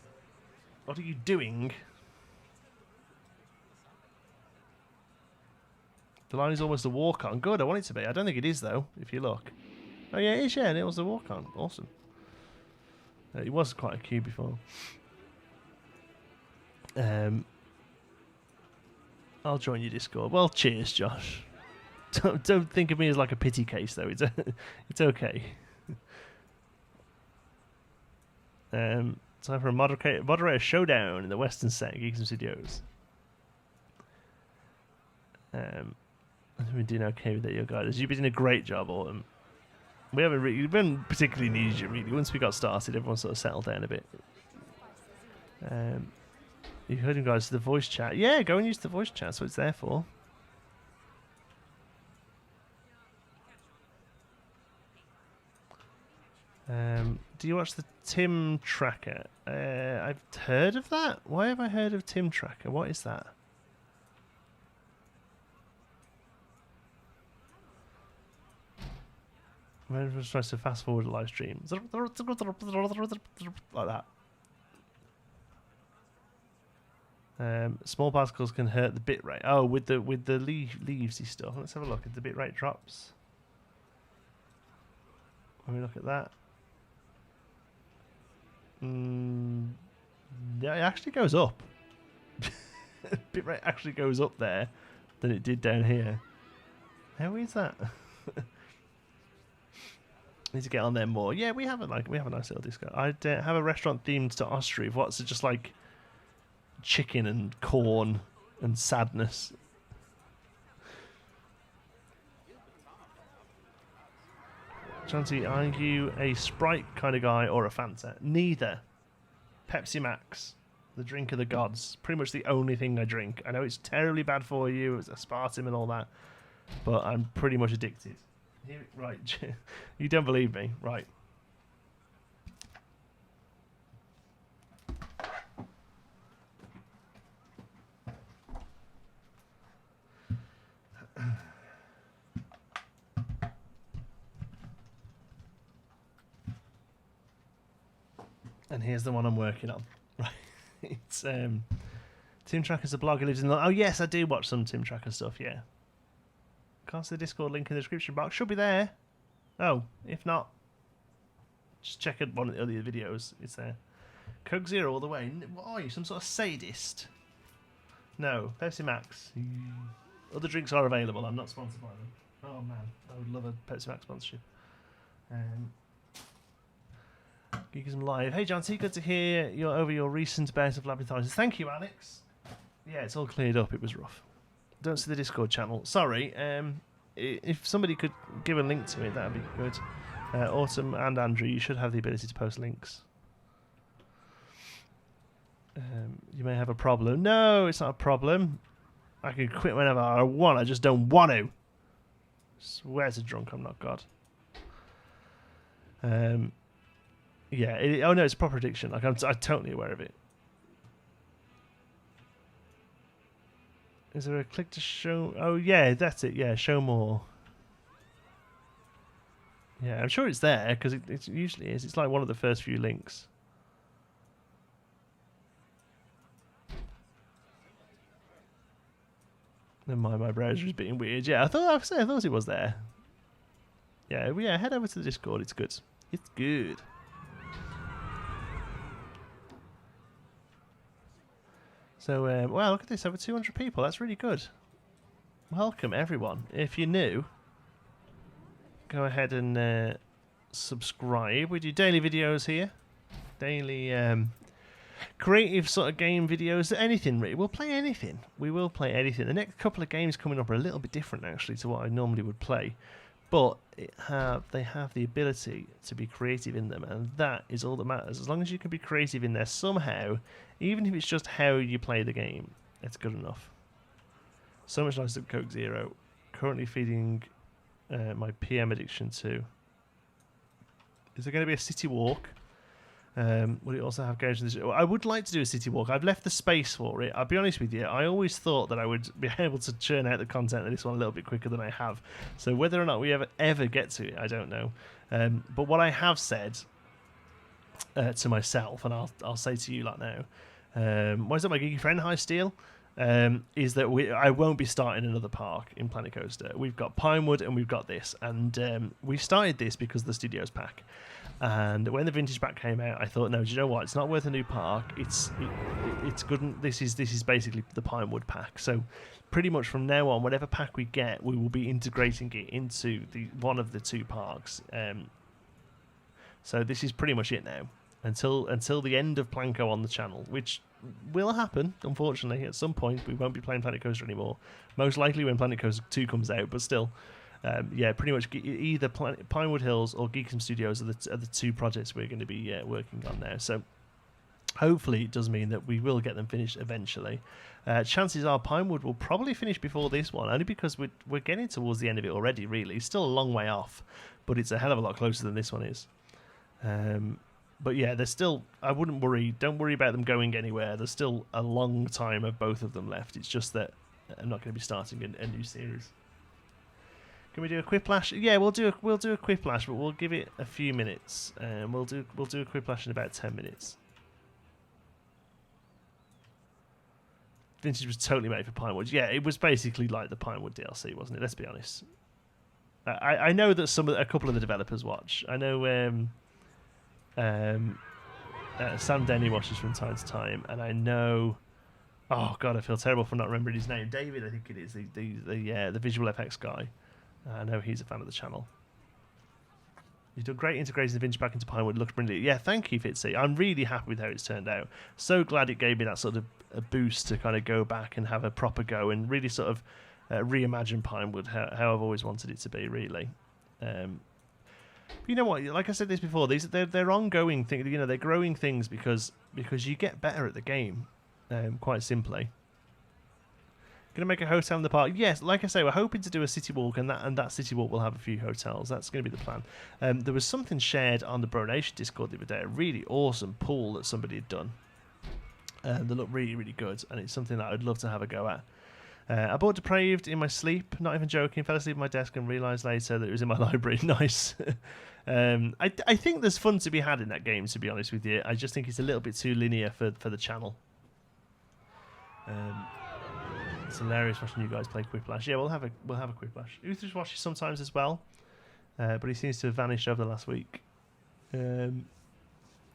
What are you doing? The line is almost a walk-on. Good, I want it to be. I don't think it is, though, if you look. Oh, yeah, it is, yeah, and it was a walk-on. Awesome. It was quite a queue before. I'll join your Discord. Well, cheers, Josh. Don't think of me as like a pity case, though. It's okay. Time for a moderator showdown in the Western set, Geekism Studios. We're doing okay with that, your guys. You've been doing a great job, Autumn. We haven't been particularly needed you, really. Once we got started, everyone sort of settled down a bit. You heard him, guys, the voice chat. Yeah, go and use the voice chat. That's what it's there for. Do you watch the Tim Tracker? I've heard of that. Why have I heard of Tim Tracker? What is that? I'm just trying to fast forward a live stream. Like that. Small particles can hurt the bitrate. Oh, with the leavesy stuff. Let's have a look at the bitrate drops. When we look at that. Yeah, it actually goes up. Bitrate actually goes up there than it did down here. How is that? Need to get on there more. Yeah, we have a nice little disco. I'd have a restaurant themed to Austria. What's just like chicken and corn and sadness. Chanty, are you a Sprite kind of guy or a Fanta? Neither. Pepsi Max, the drink of the gods. Pretty much the only thing I drink. I know it's terribly bad for you. It's aspartame and all that, but I'm pretty much addicted. Right, you don't believe me, right? And here's the one I'm working on. Right, it's Tim Tracker's a blog who lives in. Oh yes, I do watch some Tim Tracker stuff. Yeah. Can't see the Discord link in the description box. Should be there. Oh, if not, just check out one of the other videos. It's there. Coke Zero all the way. What are you, some sort of sadist? No, Pepsi Max. Other drinks are available. I'm not sponsored by them. Oh man, I would love a Pepsi Max sponsorship. Geekism Live. Hey John T, good to hear you're over your recent bout of labyrinthitis. Thank you, Alex. Yeah, it's all cleared up. It was rough. Don't see the Discord channel. Sorry. If somebody could give a link to it, that would be good. Autumn and Andrew, you should have the ability to post links. You may have a problem. No, it's not a problem. I can quit whenever I want. I just don't want to. Swear to drunk, I'm not God. Yeah. Oh no, it's a proper addiction. Like I'm totally aware of it. Is there a click to show? Oh, yeah, that's it. Yeah, show more. Yeah, I'm sure it's there because it usually is. It's like one of the first few links. Never mind, my browser is being weird. Yeah, I thought it was there. Yeah, head over to the Discord. It's good. It's good. So, wow, look at this, over 200 people. That's really good. Welcome, everyone. If you're new, go ahead and subscribe. We do daily videos here. Daily creative sort of game videos. Anything, really. We'll play anything. We will play anything. The next couple of games coming up are a little bit different, actually, to what I normally would play. But they have the ability to be creative in them, and that is all that matters. As long as you can be creative in there somehow, even if it's just how you play the game, it's good enough. So much nicer than Coke Zero. Currently feeding my PM addiction too. Is there going to be a city walk? Will it also have games in this? I would like to do a city walk. I've left the space for it. I'll be honest with you. I always thought that I would be able to churn out the content of this one a little bit quicker than I have. So whether or not we ever get to it, I don't know. But what I have said to myself, and I'll say to you like now, what is it, my geeky friend, High Steel? Is that I won't be starting another park in Planet Coaster. We've got Pinewood and we've got this, and we started this because of the Studios pack. And when the Vintage pack came out, I thought, no, do you know what? It's not worth a new park. It's good. This is basically the Pinewood pack. So pretty much from now on, whatever pack we get, we will be integrating it into one of the two parks. So this is pretty much it now until the end of Planco on the channel, which will happen, unfortunately. At some point, we won't be playing Planet Coaster anymore. Most likely when Planet Coaster 2 comes out, but still. Yeah, pretty much either Pinewood Hills or Geekism Studios are the two projects we're going to be working on now. So hopefully it does mean that we will get them finished eventually. Chances are Pinewood will probably finish before this one, only because we're getting towards the end of it already, really. It's still a long way off, but it's a hell of a lot closer than this one is. But yeah, there's still, I wouldn't worry, don't worry about them going anywhere. There's still a long time of both of them left. It's just that I'm not going to be starting a new series. Can we do a Quiplash? Yeah, we'll do a Quiplash, but we'll give it a few minutes. We'll do a Quiplash in about 10 minutes. Vintage was totally made for Pinewood. Yeah, it was basically like the Pinewood DLC, wasn't it? Let's be honest. I know that a couple of the developers watch. I know Sam Denny watches from time to time, and I know. Oh God, I feel terrible for not remembering his name. David, I think it is the visual effects guy. I know he's a fan of the channel. You've done great integrating the Vintage back into Pinewood. Looks brilliant. Yeah, thank you, Fitzy. I'm really happy with how it's turned out. So glad it gave me that sort of a boost to kind of go back and have a proper go and really sort of reimagine Pinewood how I've always wanted it to be, really. You know what? Like I said this before, they're ongoing things. You know, they're growing things because you get better at the game, quite simply. Going to make a hotel in the park? Yes, like I say, we're hoping to do a city walk, and that city walk will have a few hotels. That's going to be the plan. There was something shared on the Bro Nation Discord the other day, a really awesome pool that somebody had done. That looked really, really good, and it's something that I'd love to have a go at. I bought Depraved in my sleep, not even joking. Fell asleep at my desk and realised later that it was in my library. Nice. I think there's fun to be had in that game, to be honest with you. I just think it's a little bit too linear for the channel. It's hilarious watching you guys play Quiplash. Yeah, we'll have a Quiplash. Uther's watches sometimes as well, but he seems to have vanished over the last week.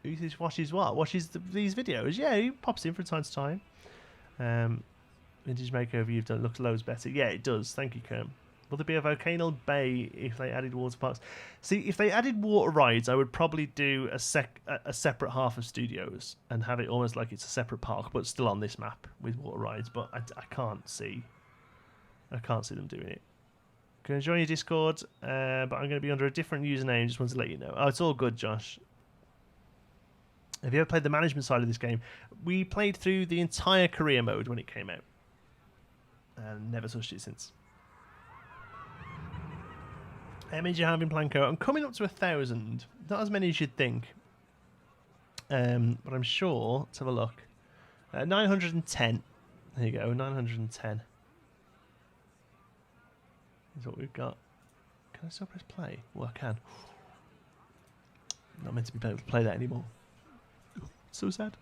Uther's watches what? Watches these videos? Yeah, he pops in from time to time. Vintage makeover you've done looks loads better. Yeah, it does. Thank you, Kerm. Will there be a volcano bay if they added water parks? See, if they added water rides, I would probably do a separate half of studios and have it almost like it's a separate park, but still on this map with water rides. But I can't see them doing it. Going to join your Discord, but I'm going to be under a different username. Just wanted to let you know. Oh, it's all good, Josh. Have you ever played the management side of this game? We played through the entire career mode when it came out, and never touched it since. How many do you have in Planco? I'm coming up to 1,000. Not as many as you'd think. But I'm sure. Let's have a look. 910. There you go, 910. Is what we've got. Can I still press play? Well, I can. Not meant to be able to play that anymore. So sad.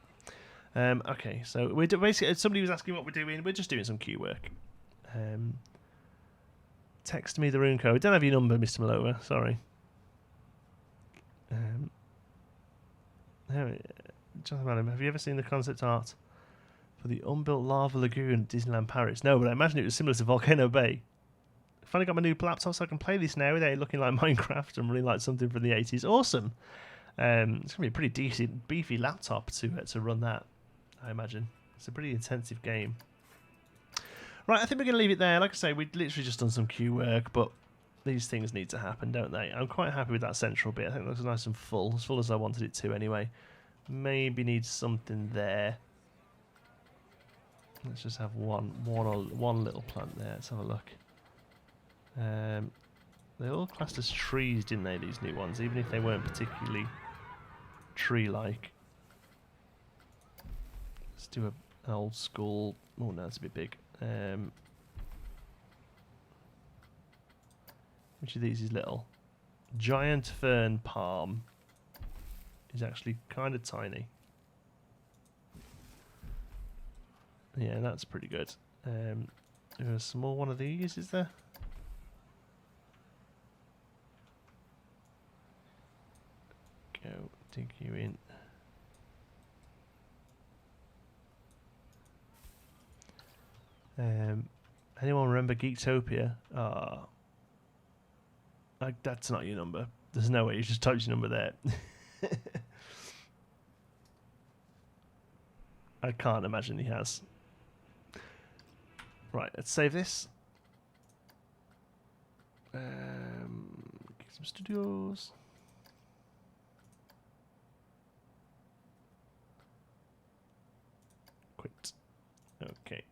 Okay, so we're basically, somebody was asking what we're doing. We're just doing some queue work. Text me the rune code. Don't have your number, Mr. Malova. Sorry. Jonathan Adam, have you ever seen the concept art for the unbuilt lava lagoon at Disneyland Paris. No, but I imagine it was similar to Volcano Bay. Finally got my new laptop so I can play this now without it looking like Minecraft and really like something from the 80s. Awesome. It's going to be a pretty decent, beefy laptop to run that, I imagine. It's a pretty intensive game. Right, I think we're going to leave it there. Like I say, we'd literally just done some queue work, but these things need to happen, don't they? I'm quite happy with that central bit. I think it looks nice and full, as full as I wanted it to anyway. Maybe need something there. Let's just have one little plant there. Let's have a look. They all classed as trees, didn't they, these new ones, even if they weren't particularly tree-like. Let's do an old school... Oh, no, it's a bit big. Which of these is little? Giant fern palm is actually kind of tiny. Yeah, that's pretty good. There's a small one of these, is there? Go, dig you in. Anyone remember Geektopia? That's not your number. There's no way you just typed your number there. I can't imagine he has. Right, let's save this. Geekism Studios. Quit. Okay.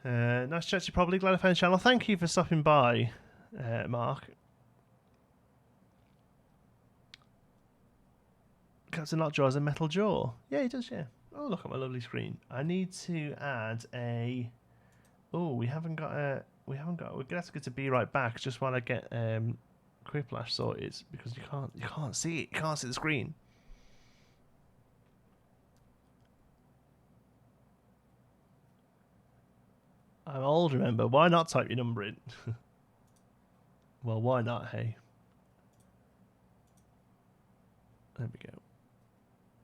Nice chat to you, probably. Glad I found the channel. Thank you for stopping by, Mark. Captain Lockjaw has a metal jaw. Yeah, he does, yeah. Oh, look at my lovely screen. I need to add a... Oh, we haven't got a... We're going to have to get to be right back just while I get Quiplash sorted, because you can't see it. You can't see the screen. I'm old, remember. Why not type your number in? Well, why not, hey? There we go.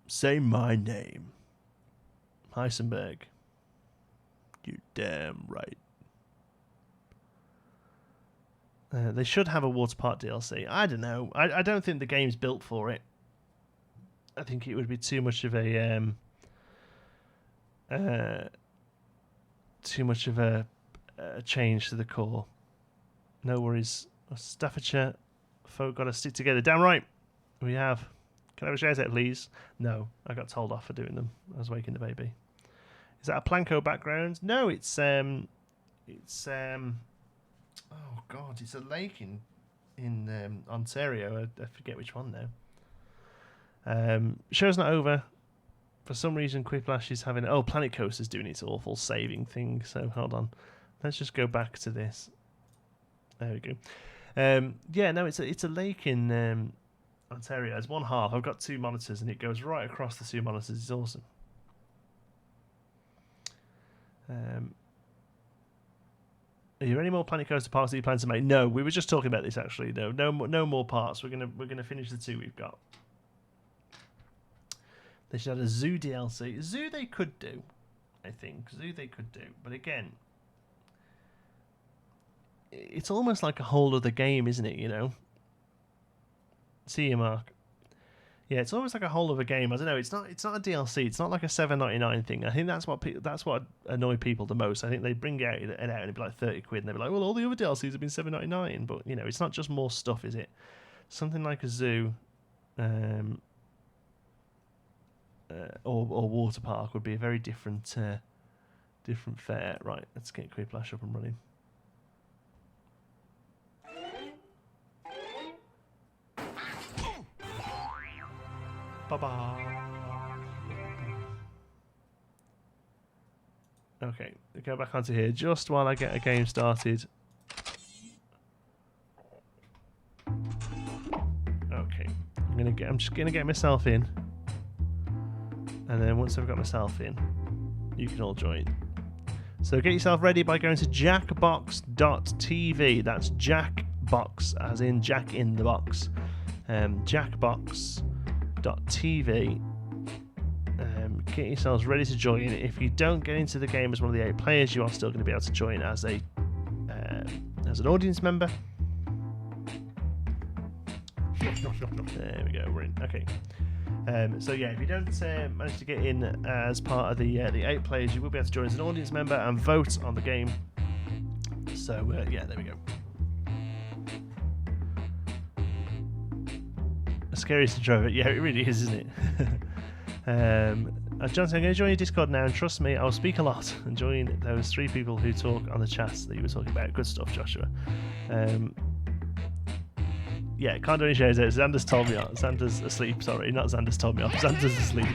Say my name. Heisenberg. You damn right. They should have a water park DLC. I don't know. I don't think the game's built for it. I think it would be too much of a change to the core. No worries. Staffordshire folk got to stick together. Damn right. We have. Can I have a shout out, please? No, I got told off for doing them. I was waking the baby. Is that a Planko background? No, it's oh god, it's a lake in Ontario. I forget which one now. Show's not over. For some reason, Quiplash is having... Oh, Planet Coaster's doing its awful saving thing, so hold on. Let's just go back to this. There we go. Yeah, no, it's a lake in Ontario. It's one half. I've got two monitors, and it goes right across the two monitors. It's awesome. Are there any more Planet Coaster parts that you plan to make? No, we were just talking about this actually. No more parts. We're gonna finish the two we've got. They should have a Zoo DLC. Zoo they could do, I think. Zoo they could do. But again, it's almost like a whole other game, isn't it, you know? See you, Mark. Yeah, it's almost like a whole other game. I don't know. It's not a DLC. It's not like a $7.99 thing. I think that's what annoy people the most. I think they bring it out and it'd be like 30 quid, and they'd be like, well, all the other DLCs have been $7.99. But you know, it's not just more stuff, is it? Something like a Zoo, or water park would be a very different fare. Right, let's get Quiplash up and running. Bye-bye. Okay, go back onto here just while I get a game started. Okay, I'm just gonna get myself in, and then once I've got myself in, you can all join. So get yourself ready by going to jackbox.tv. That's Jackbox, as in Jack in the Box. Jackbox.tv. get yourselves ready to join. If you don't get into the game as one of the 8 players, you are still going to be able to join as an audience member. There we go. We're in. Okay. So yeah, if you don't manage to get in as part of the 8 players, you will be able to join as an audience member and vote on the game. So yeah, there we go. Scariest intro of it. Yeah, it really is, isn't it? Johnson, I'm going to join your Discord now, and trust me, I'll speak a lot and join those 3 people who talk on the chats that you were talking about. Good stuff, Joshua. Yeah, can't do any shares out. Xander's told me off. Xander's asleep, sorry. Not Xander's told me off. Xander's asleep.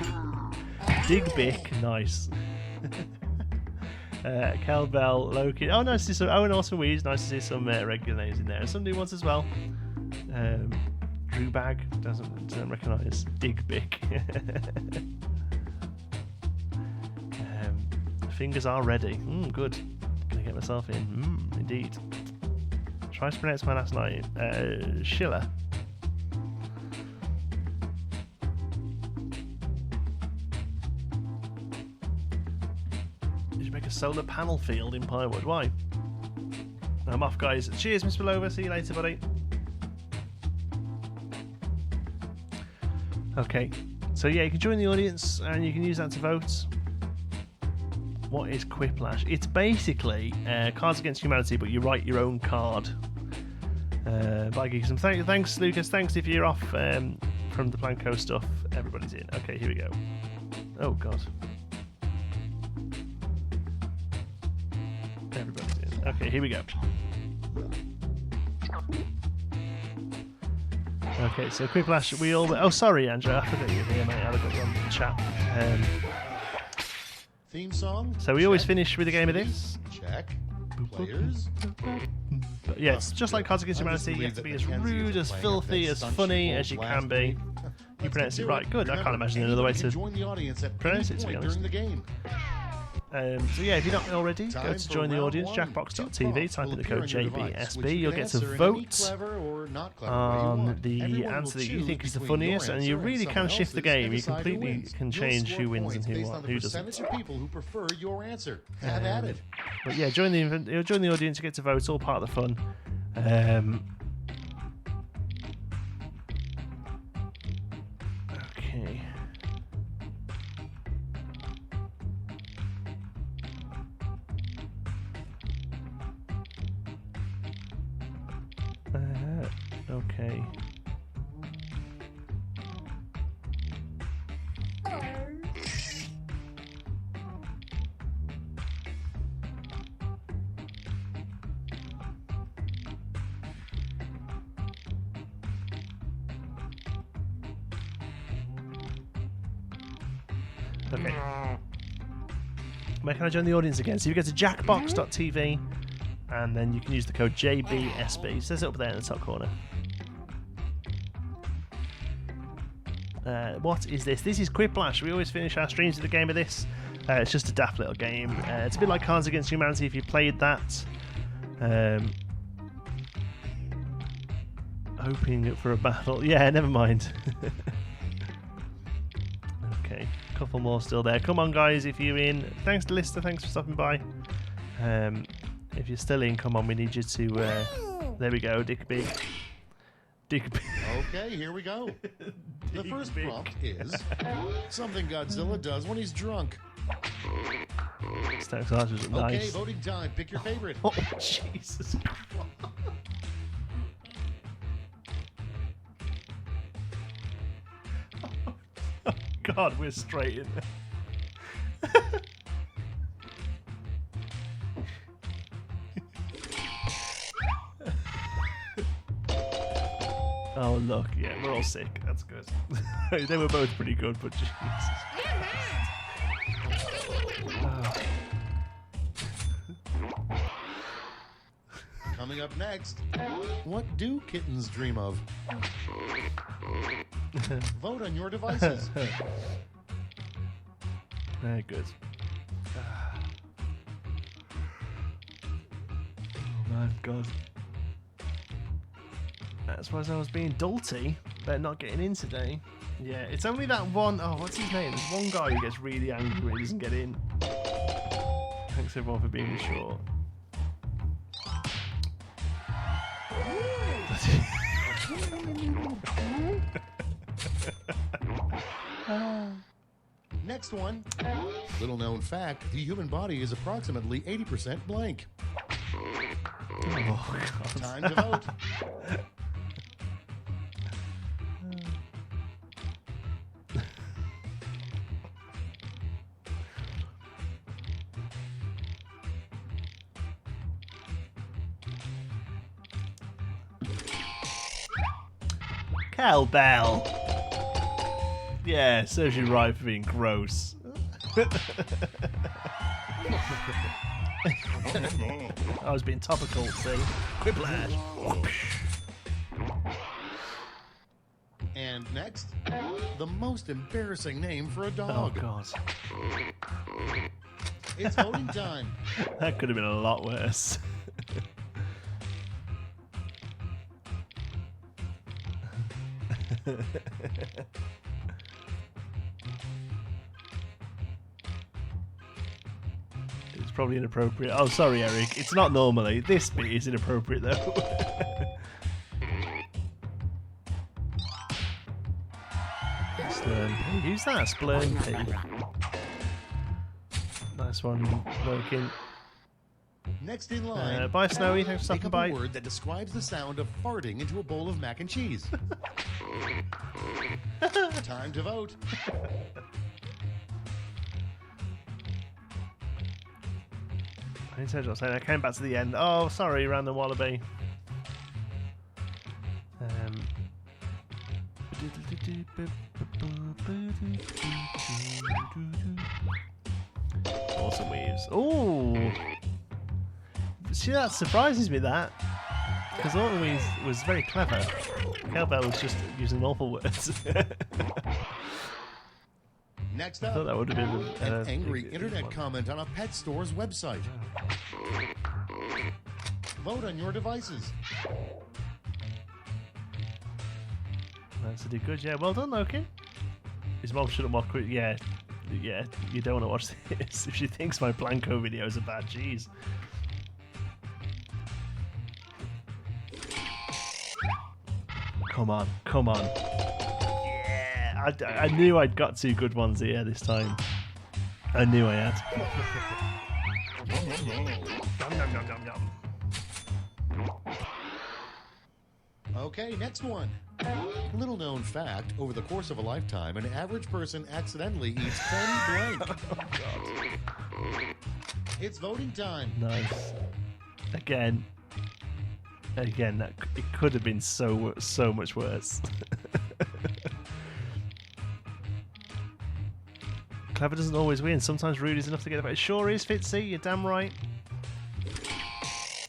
Dig Bick, nice. Kel Bell, Loki. Oh, nice to see some. Oh, and Awesome Weeds. Nice to see some regular names in there. And some new ones as well. Drew Bag doesn't recognise Dig Bick. Fingers are ready. Good. Gonna get myself in. Indeed. Try to pronounce my last name. Schiller. Did you make a solar panel field in Pinewood? Why? I'm off, guys. Cheers, Mr. Belova. See you later, buddy. Okay. So yeah, you can join the audience and you can use that to vote. What is Quiplash? It's basically Cards Against Humanity, but you write your own card. By Geekism. Thanks, Lucas. Thanks if you're off from the Planco stuff. Everybody's in. Okay, here we go. Oh, God. Everybody's in. Okay, here we go. Okay, so Quiplash, we all... Oh, sorry, Andrew. I forgot you were here, mate. I got you on the chat. Theme song. So we always finish with a game of this. Check. Players. But yeah, it's just like Cards Against Humanity. You have to be as rude, as filthy, as funny as you can be. You pronounce it right. Good. I can't imagine another way to pronounce it, to be honest. So yeah, if you're not already, go to join the audience, jackbox.tv, type in the code JBSB, you'll get to vote on the answer that you think is the funniest, and you really can shift the game. You completely can change who wins and who doesn't. But yeah, join the audience, you get to vote, it's all part of the fun. Okay. Okay. Okay. Where can I join the audience again? So you go to jackbox.tv and then you can use the code JBSB. It says it up there in the top corner. What is this? This is Quiplash. We always finish our streams with a game of this. It's just a daft little game. It's a bit like Cards Against Humanity if you played that. Hoping for a battle. Yeah, never mind. Okay, a couple more still there. Come on, guys, if you're in. Thanks to Lister, thanks for stopping by. If you're still in, come on, we need you to... there we go, Digby. Digby. Okay, here we go. The first prompt is something Godzilla does when he's drunk. Stacks Archers are nice. Okay, voting time. Pick your favorite. Oh, Jesus Christ. Oh, God, we're straight in there. Oh, look, yeah, we're all sick. That's good. They were both pretty good, but Jesus. Oh. Coming up next, what do kittens dream of? Vote on your devices. Very good. Oh my God. That's why I was being dolty about not getting in today. Yeah, it's only that one. Oh, what's his name? There's one guy who gets really angry when he doesn't get in. Thanks everyone for being short. Next one. Little known fact, the human body is approximately 80% blank. Oh, God. Time to vote. Cowbell. Yeah, serves you right for being gross. I was being topical, see? Quiplash. And next, the most embarrassing name for a Oh, dog. God. It's voting time. That could have been a lot worse. It's probably inappropriate. Oh, sorry, Eric. It's not normally. This bit is inappropriate, though. Splurn. Who's that? Splurn P. Nice one, Lokin. Next in line, Bye, Snowy. Thanks for make stopping up by. a word that describes the sound of farting into a bowl of mac and cheese. Time to vote. I didn't say what I was saying. I came back to the end. Oh, sorry, Random Wallaby. Awesome weaves. Ooh. See, that surprises me, that. Because Autumn Weaves was very clever. Cowbell was just using awful words. Next I thought up, that would have been an angry good internet one. comment on a pet store's website. Vote on your devices. That's a good. Yeah, well done, Loki. His mom shouldn't watch. Yeah, you don't want to watch this. If she thinks my Blanco videos are bad, jeez. Come on, come on. Yeah, I knew I'd got two good ones here this time. I knew I had. Yum, yum, yum, yum, yum. Okay, next one. Little known fact, over the course of a lifetime, an average person accidentally eats 10 blank. Oh, God. It's voting time. Nice. Again, that it could have been so much worse. Clever doesn't always win. Sometimes rude is enough to get about. It sure is, Fitzy. You're damn right.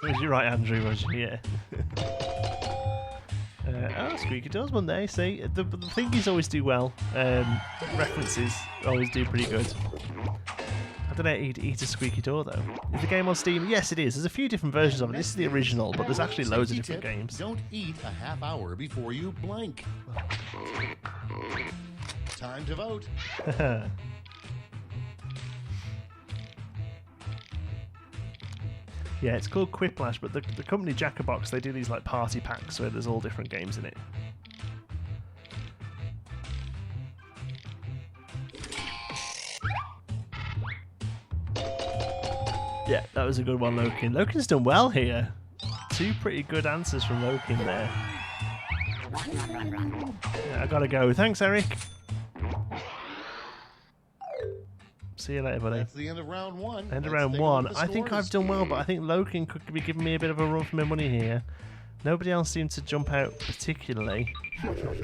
Was you right, Andrew? Was you? Yeah. Squeaky does one day. See, the thingies always do well. References always do pretty good. I don't know how to eat a squeaky door though. Is the game on Steam? Yes, it is. There's a few different versions of it. This is the original, but there's actually loads of different games. Don't eat a half hour before you blank. Time to vote. Yeah, it's called Quiplash, but the company Jackabox, they do these like party packs where there's all different games in it. Yeah, that was a good one, Lokin. Lokin's done well here. Two pretty good answers from Lokin there. Yeah, I gotta go. Thanks, Eric. See you later, buddy. That's the end of round one. End of Let's round take a look one. at the I think scores. I've done well, but I think Lokin could be giving me a bit of a run for my money here. Nobody else seemed to jump out particularly.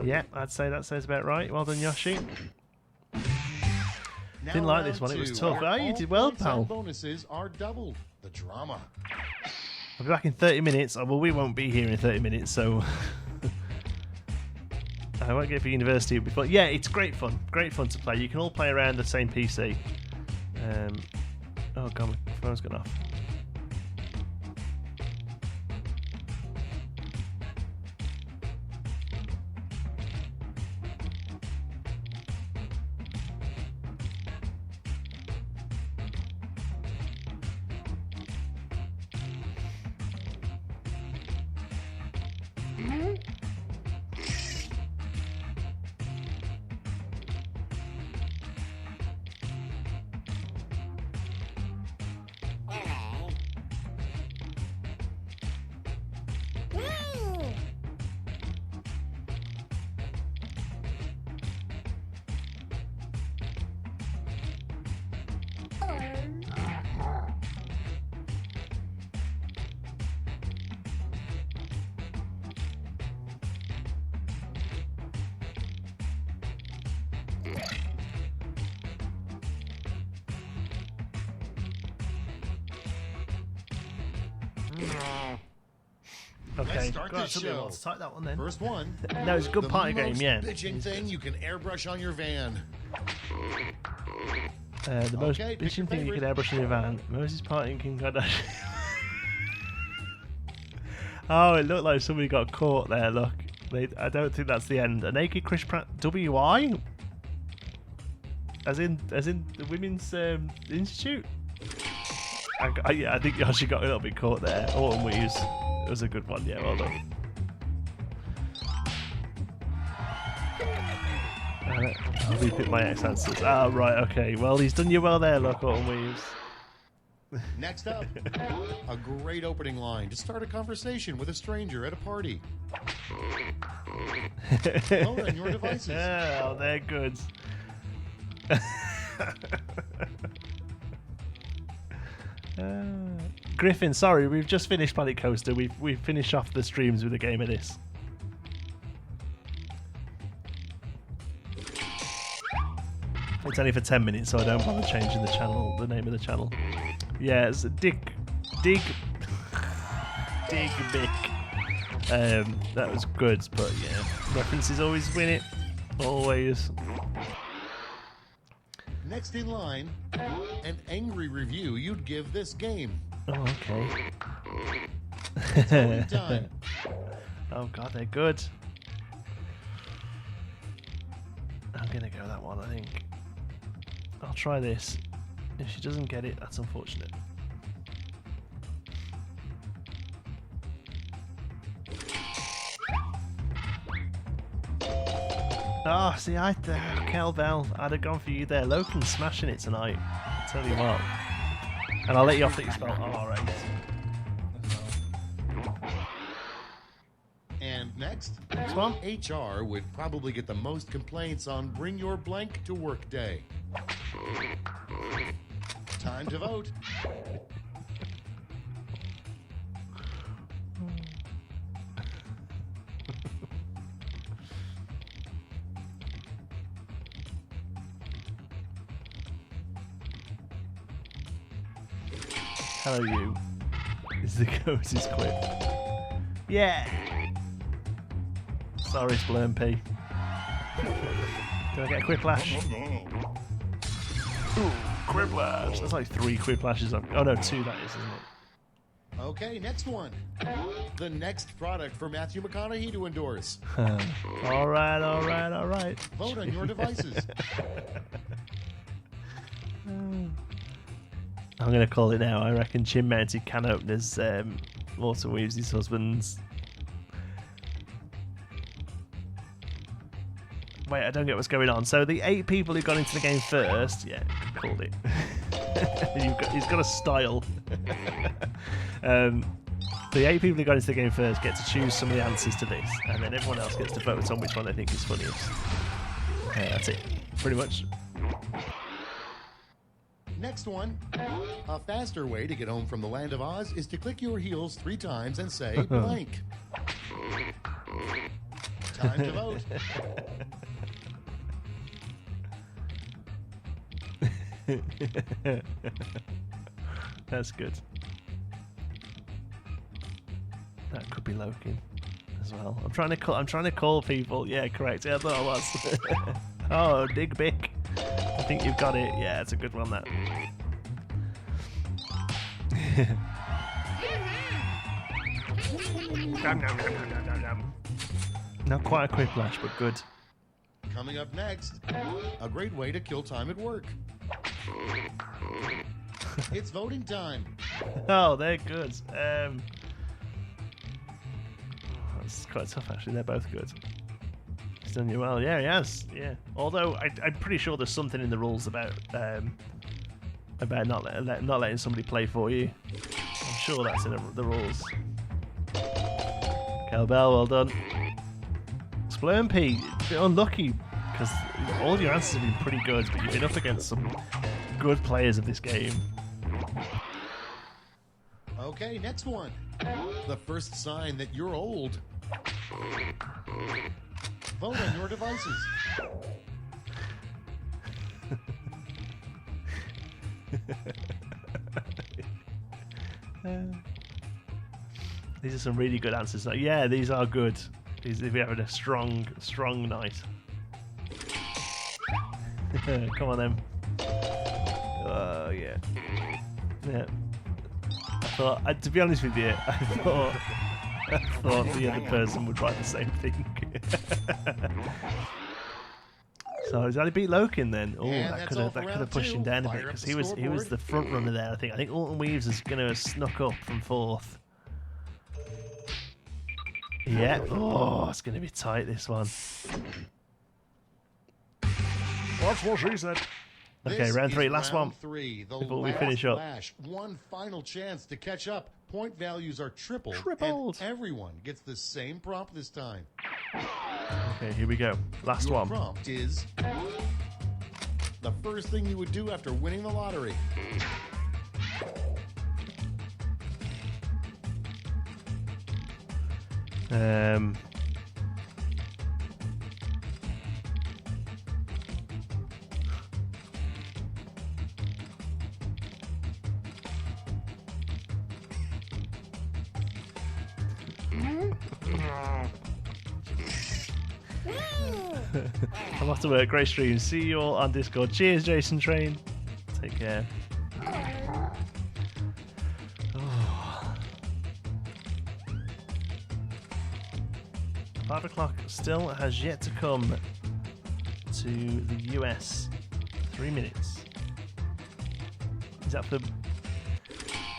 Yeah, I'd say that sounds about right. Well done, Yoshi. Now Didn't like this round one. It was two, tough. where Oh, you all did well, points and pal. Bonuses are doubled. The drama. I'll be back in 30 minutes. Oh, well, we won't be here in 30 minutes, so... I won't get for university before. Yeah, it's great fun. Great fun to play. You can all play around the same PC. Oh, God, my phone's gone off. Okay, Let's start go the on, somebody show. wants to type that one then. First one. No, it's a good The party most game, yeah. bitching thing you can airbrush on your van. The most Okay, pick your bitching thing you favorite. can airbrush in your van. Moses party in King Kardashian. Oh, it looked like somebody got caught there, look. I don't think that's the end. A naked Chris Pratt WI? As in the Women's Institute? I think she got a little bit caught there. Autumn Weaves. It was a good one, yeah, well done. I'll repeat my X answers. Ah, right, okay. Well, he's done you well there, look, Autumn Weaves. Next up, a great opening line to start a conversation with a stranger at a party. Vote on your devices. Oh, they're good. Griffin, sorry, we've just finished Planet Coaster. We've finished off the streams with a game of this. It's only for 10 minutes, so I don't bother changing the name of the channel. Yeah, it's Dig Bick. That was good, but yeah, references always win it. Always. Next in line, an angry review you'd give this game. Oh, okay. Voting time. Oh god, they're good. I'm gonna go that one, I think. I'll try this. If she doesn't get it, that's unfortunate. Oh, see, Kelbell, I'd have gone for you there. Loken's smashing it tonight. I'll tell you what. And I'll let you off that you spelled alright. And next, Next one. HR would probably get the most complaints on Bring Your Blank to Work Day. Time to vote. Hello, you. Is the coziest quip. Yeah. Sorry, Splurm P. Do I get a quiplash? Ooh, quiplash. That's like 3 quiplashes. Oh no, 2 that is, isn't it? Okay, next one. The next product for Matthew McConaughey to endorse. Alright. Vote on your devices. I'm going to call it now. I reckon chin mounted can openers, Autumn Weaves, his husband's. Wait, I don't get what's going on. So the 8 people who got into the game first, yeah, called it. He's got a style. The 8 people who got into the game first get to choose some of the answers to this, and then everyone else gets to vote on which one they think is funniest. That's it, pretty much. Next one. A faster way to get home from the land of Oz is to click your heels 3 times and say blank. Time to vote. That's good. That could be Loki as well. I'm trying to call people. Yeah, correct. Yeah, I thought I was. Oh, Dig Bick. I think you've got it. Yeah, it's a good one, that. Not quite a quiplash, but good. Coming up next, a great way to kill time at work. It's voting time. Oh, they're good. That's quite tough, actually. They're both good. He's done you well. Yeah, he has. Yeah. Although I'm pretty sure there's something in the rules about not letting somebody play for you. I'm sure that's in the rules. Kelbell, well done. Splurmpy, a bit unlucky because all of your answers have been pretty good, but you've been up against some good players of this game. Okay, next one. The first sign that you're old. Vote on your devices. These are some really good answers. Like, yeah, these are good. We're having a strong night. Come on, then. Oh, yeah. Yeah. I thought, to be honest with you, I thought the other person would write the same thing. So he's only beat Lokin then. Oh, And that that's could all for have pushed him round down a two. bit Fire up because the he was scoreboard. the front runner there. I think Alton Weaves is going to have snuck up from 4th. Yeah. Oh, it's going to be tight, this one. That's what she said. Okay, This round is 3, last round one. 3, the Before we last finish up. lash. One final chance to catch up. Point values are tripled. Tripled. And everyone gets the same prompt this time. Okay, here we go. Last Your one. prompt is the first thing you would do after winning the lottery. I'm off to work. Great stream. See you all on Discord. Cheers, Jason Train. Take care. Oh. 5 o'clock still has yet to come to the US. 3 minutes. Is that for...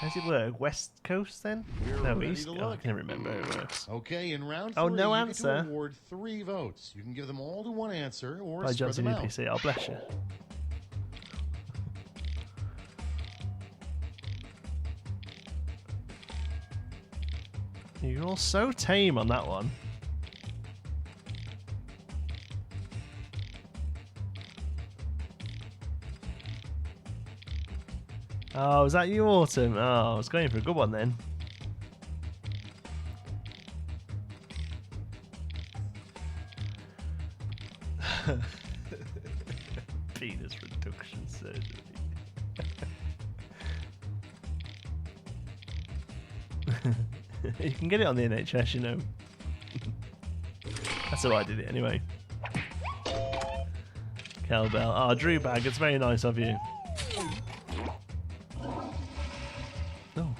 How does it work? West Coast then? We're No, ready East. to Oh, I look. can't remember how it works. Okay, in round 3, Oh, no you get answer. to award 3 votes. You can give them all to one answer or By spread Johnson them out. UPC. Oh, bless you. You're all so tame on that one. Oh, was that you, Autumn? Oh, I was going for a good one then. Penis reduction surgery. You can get it on the NHS, you know. That's how I did it anyway. Cowbell. Oh, Drew Bag, it's very nice of you. Oh.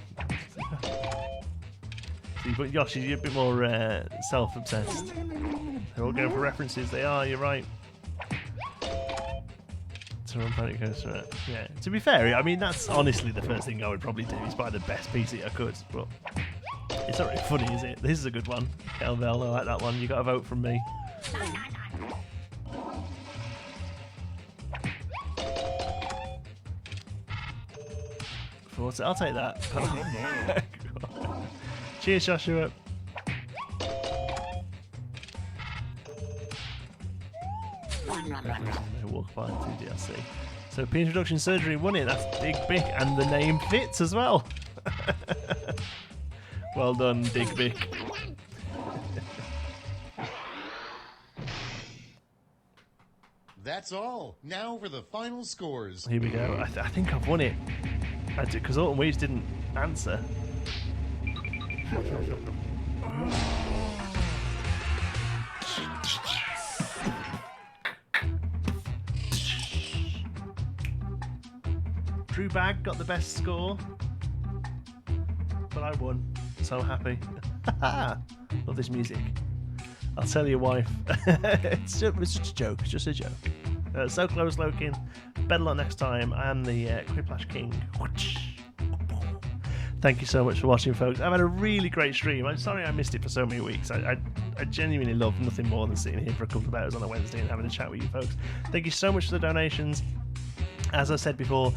See, but Yoshi, you're a bit more self-obsessed. They're all going for references. They are, you're right. To run Planet Coaster. Yeah. To be fair, I mean, that's honestly the first thing I would probably do is buy the best PC I could, but it's not really funny, is it? This is a good one. Cowbell, I like that one. You got a vote from me. I'll take that. Cheers, Joshua. Walk by 2 DLC. So penis reduction surgery won it. That's Dig Bic, and the name fits as well. Well done, Dig Bic. That's all. Now for the final scores. Here we go. I think I've won it. Because Autumn Weaves didn't answer. Drew Bag got the best score, but I won, so I'm happy. Love this music. I'll tell your wife. It's just a joke. It's just a joke. So close, Lokin. Better luck next time. I am the Quiplash King. Thank you so much for watching, folks. I've had a really great stream. I'm sorry I missed it for so many weeks. I genuinely love nothing more than sitting here for a couple of hours on a Wednesday and having a chat with you folks. Thank you so much for the donations. As I said before,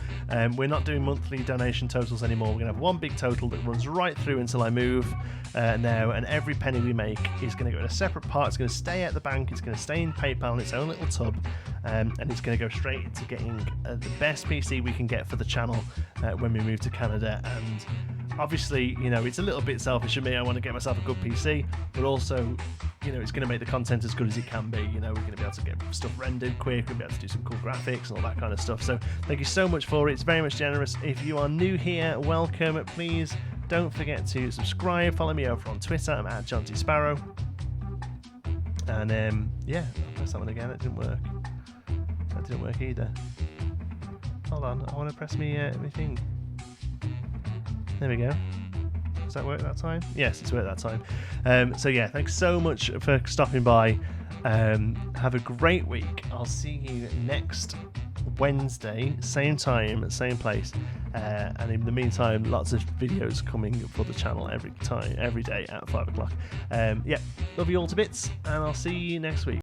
we're not doing monthly donation totals anymore. We're going to have one big total that runs right through until I move now, and every penny we make is going to go in a separate part. It's going to stay at the bank, it's going to stay in PayPal in its own little tub, and it's going to go straight into getting the best PC we can get for the channel when we move to Canada. And obviously, you know, it's a little bit selfish of me. I want to get myself a good PC, but also, you know, it's going to make the content as good as it can be. You know, we're going to be able to get stuff rendered quick, we'll be able to do some cool graphics and all that kind of stuff. So thank you so much for it. It's very much generous. If you are new here, welcome. Please Don't forget to subscribe. Follow me over on Twitter. I'm at John T. Sparrow. And yeah, I'll press that one again. It didn't work. That didn't work either. Hold on, I want to press me thing. There we go. Does that work that time? Yes, it's worked that time. So yeah, thanks so much for stopping by. Have a great week. I'll see you next Wednesday, same time, same place. And in the meantime, lots of videos coming for the channel every day at 5 o'clock. Yeah, love you all to bits, and I'll see you next week.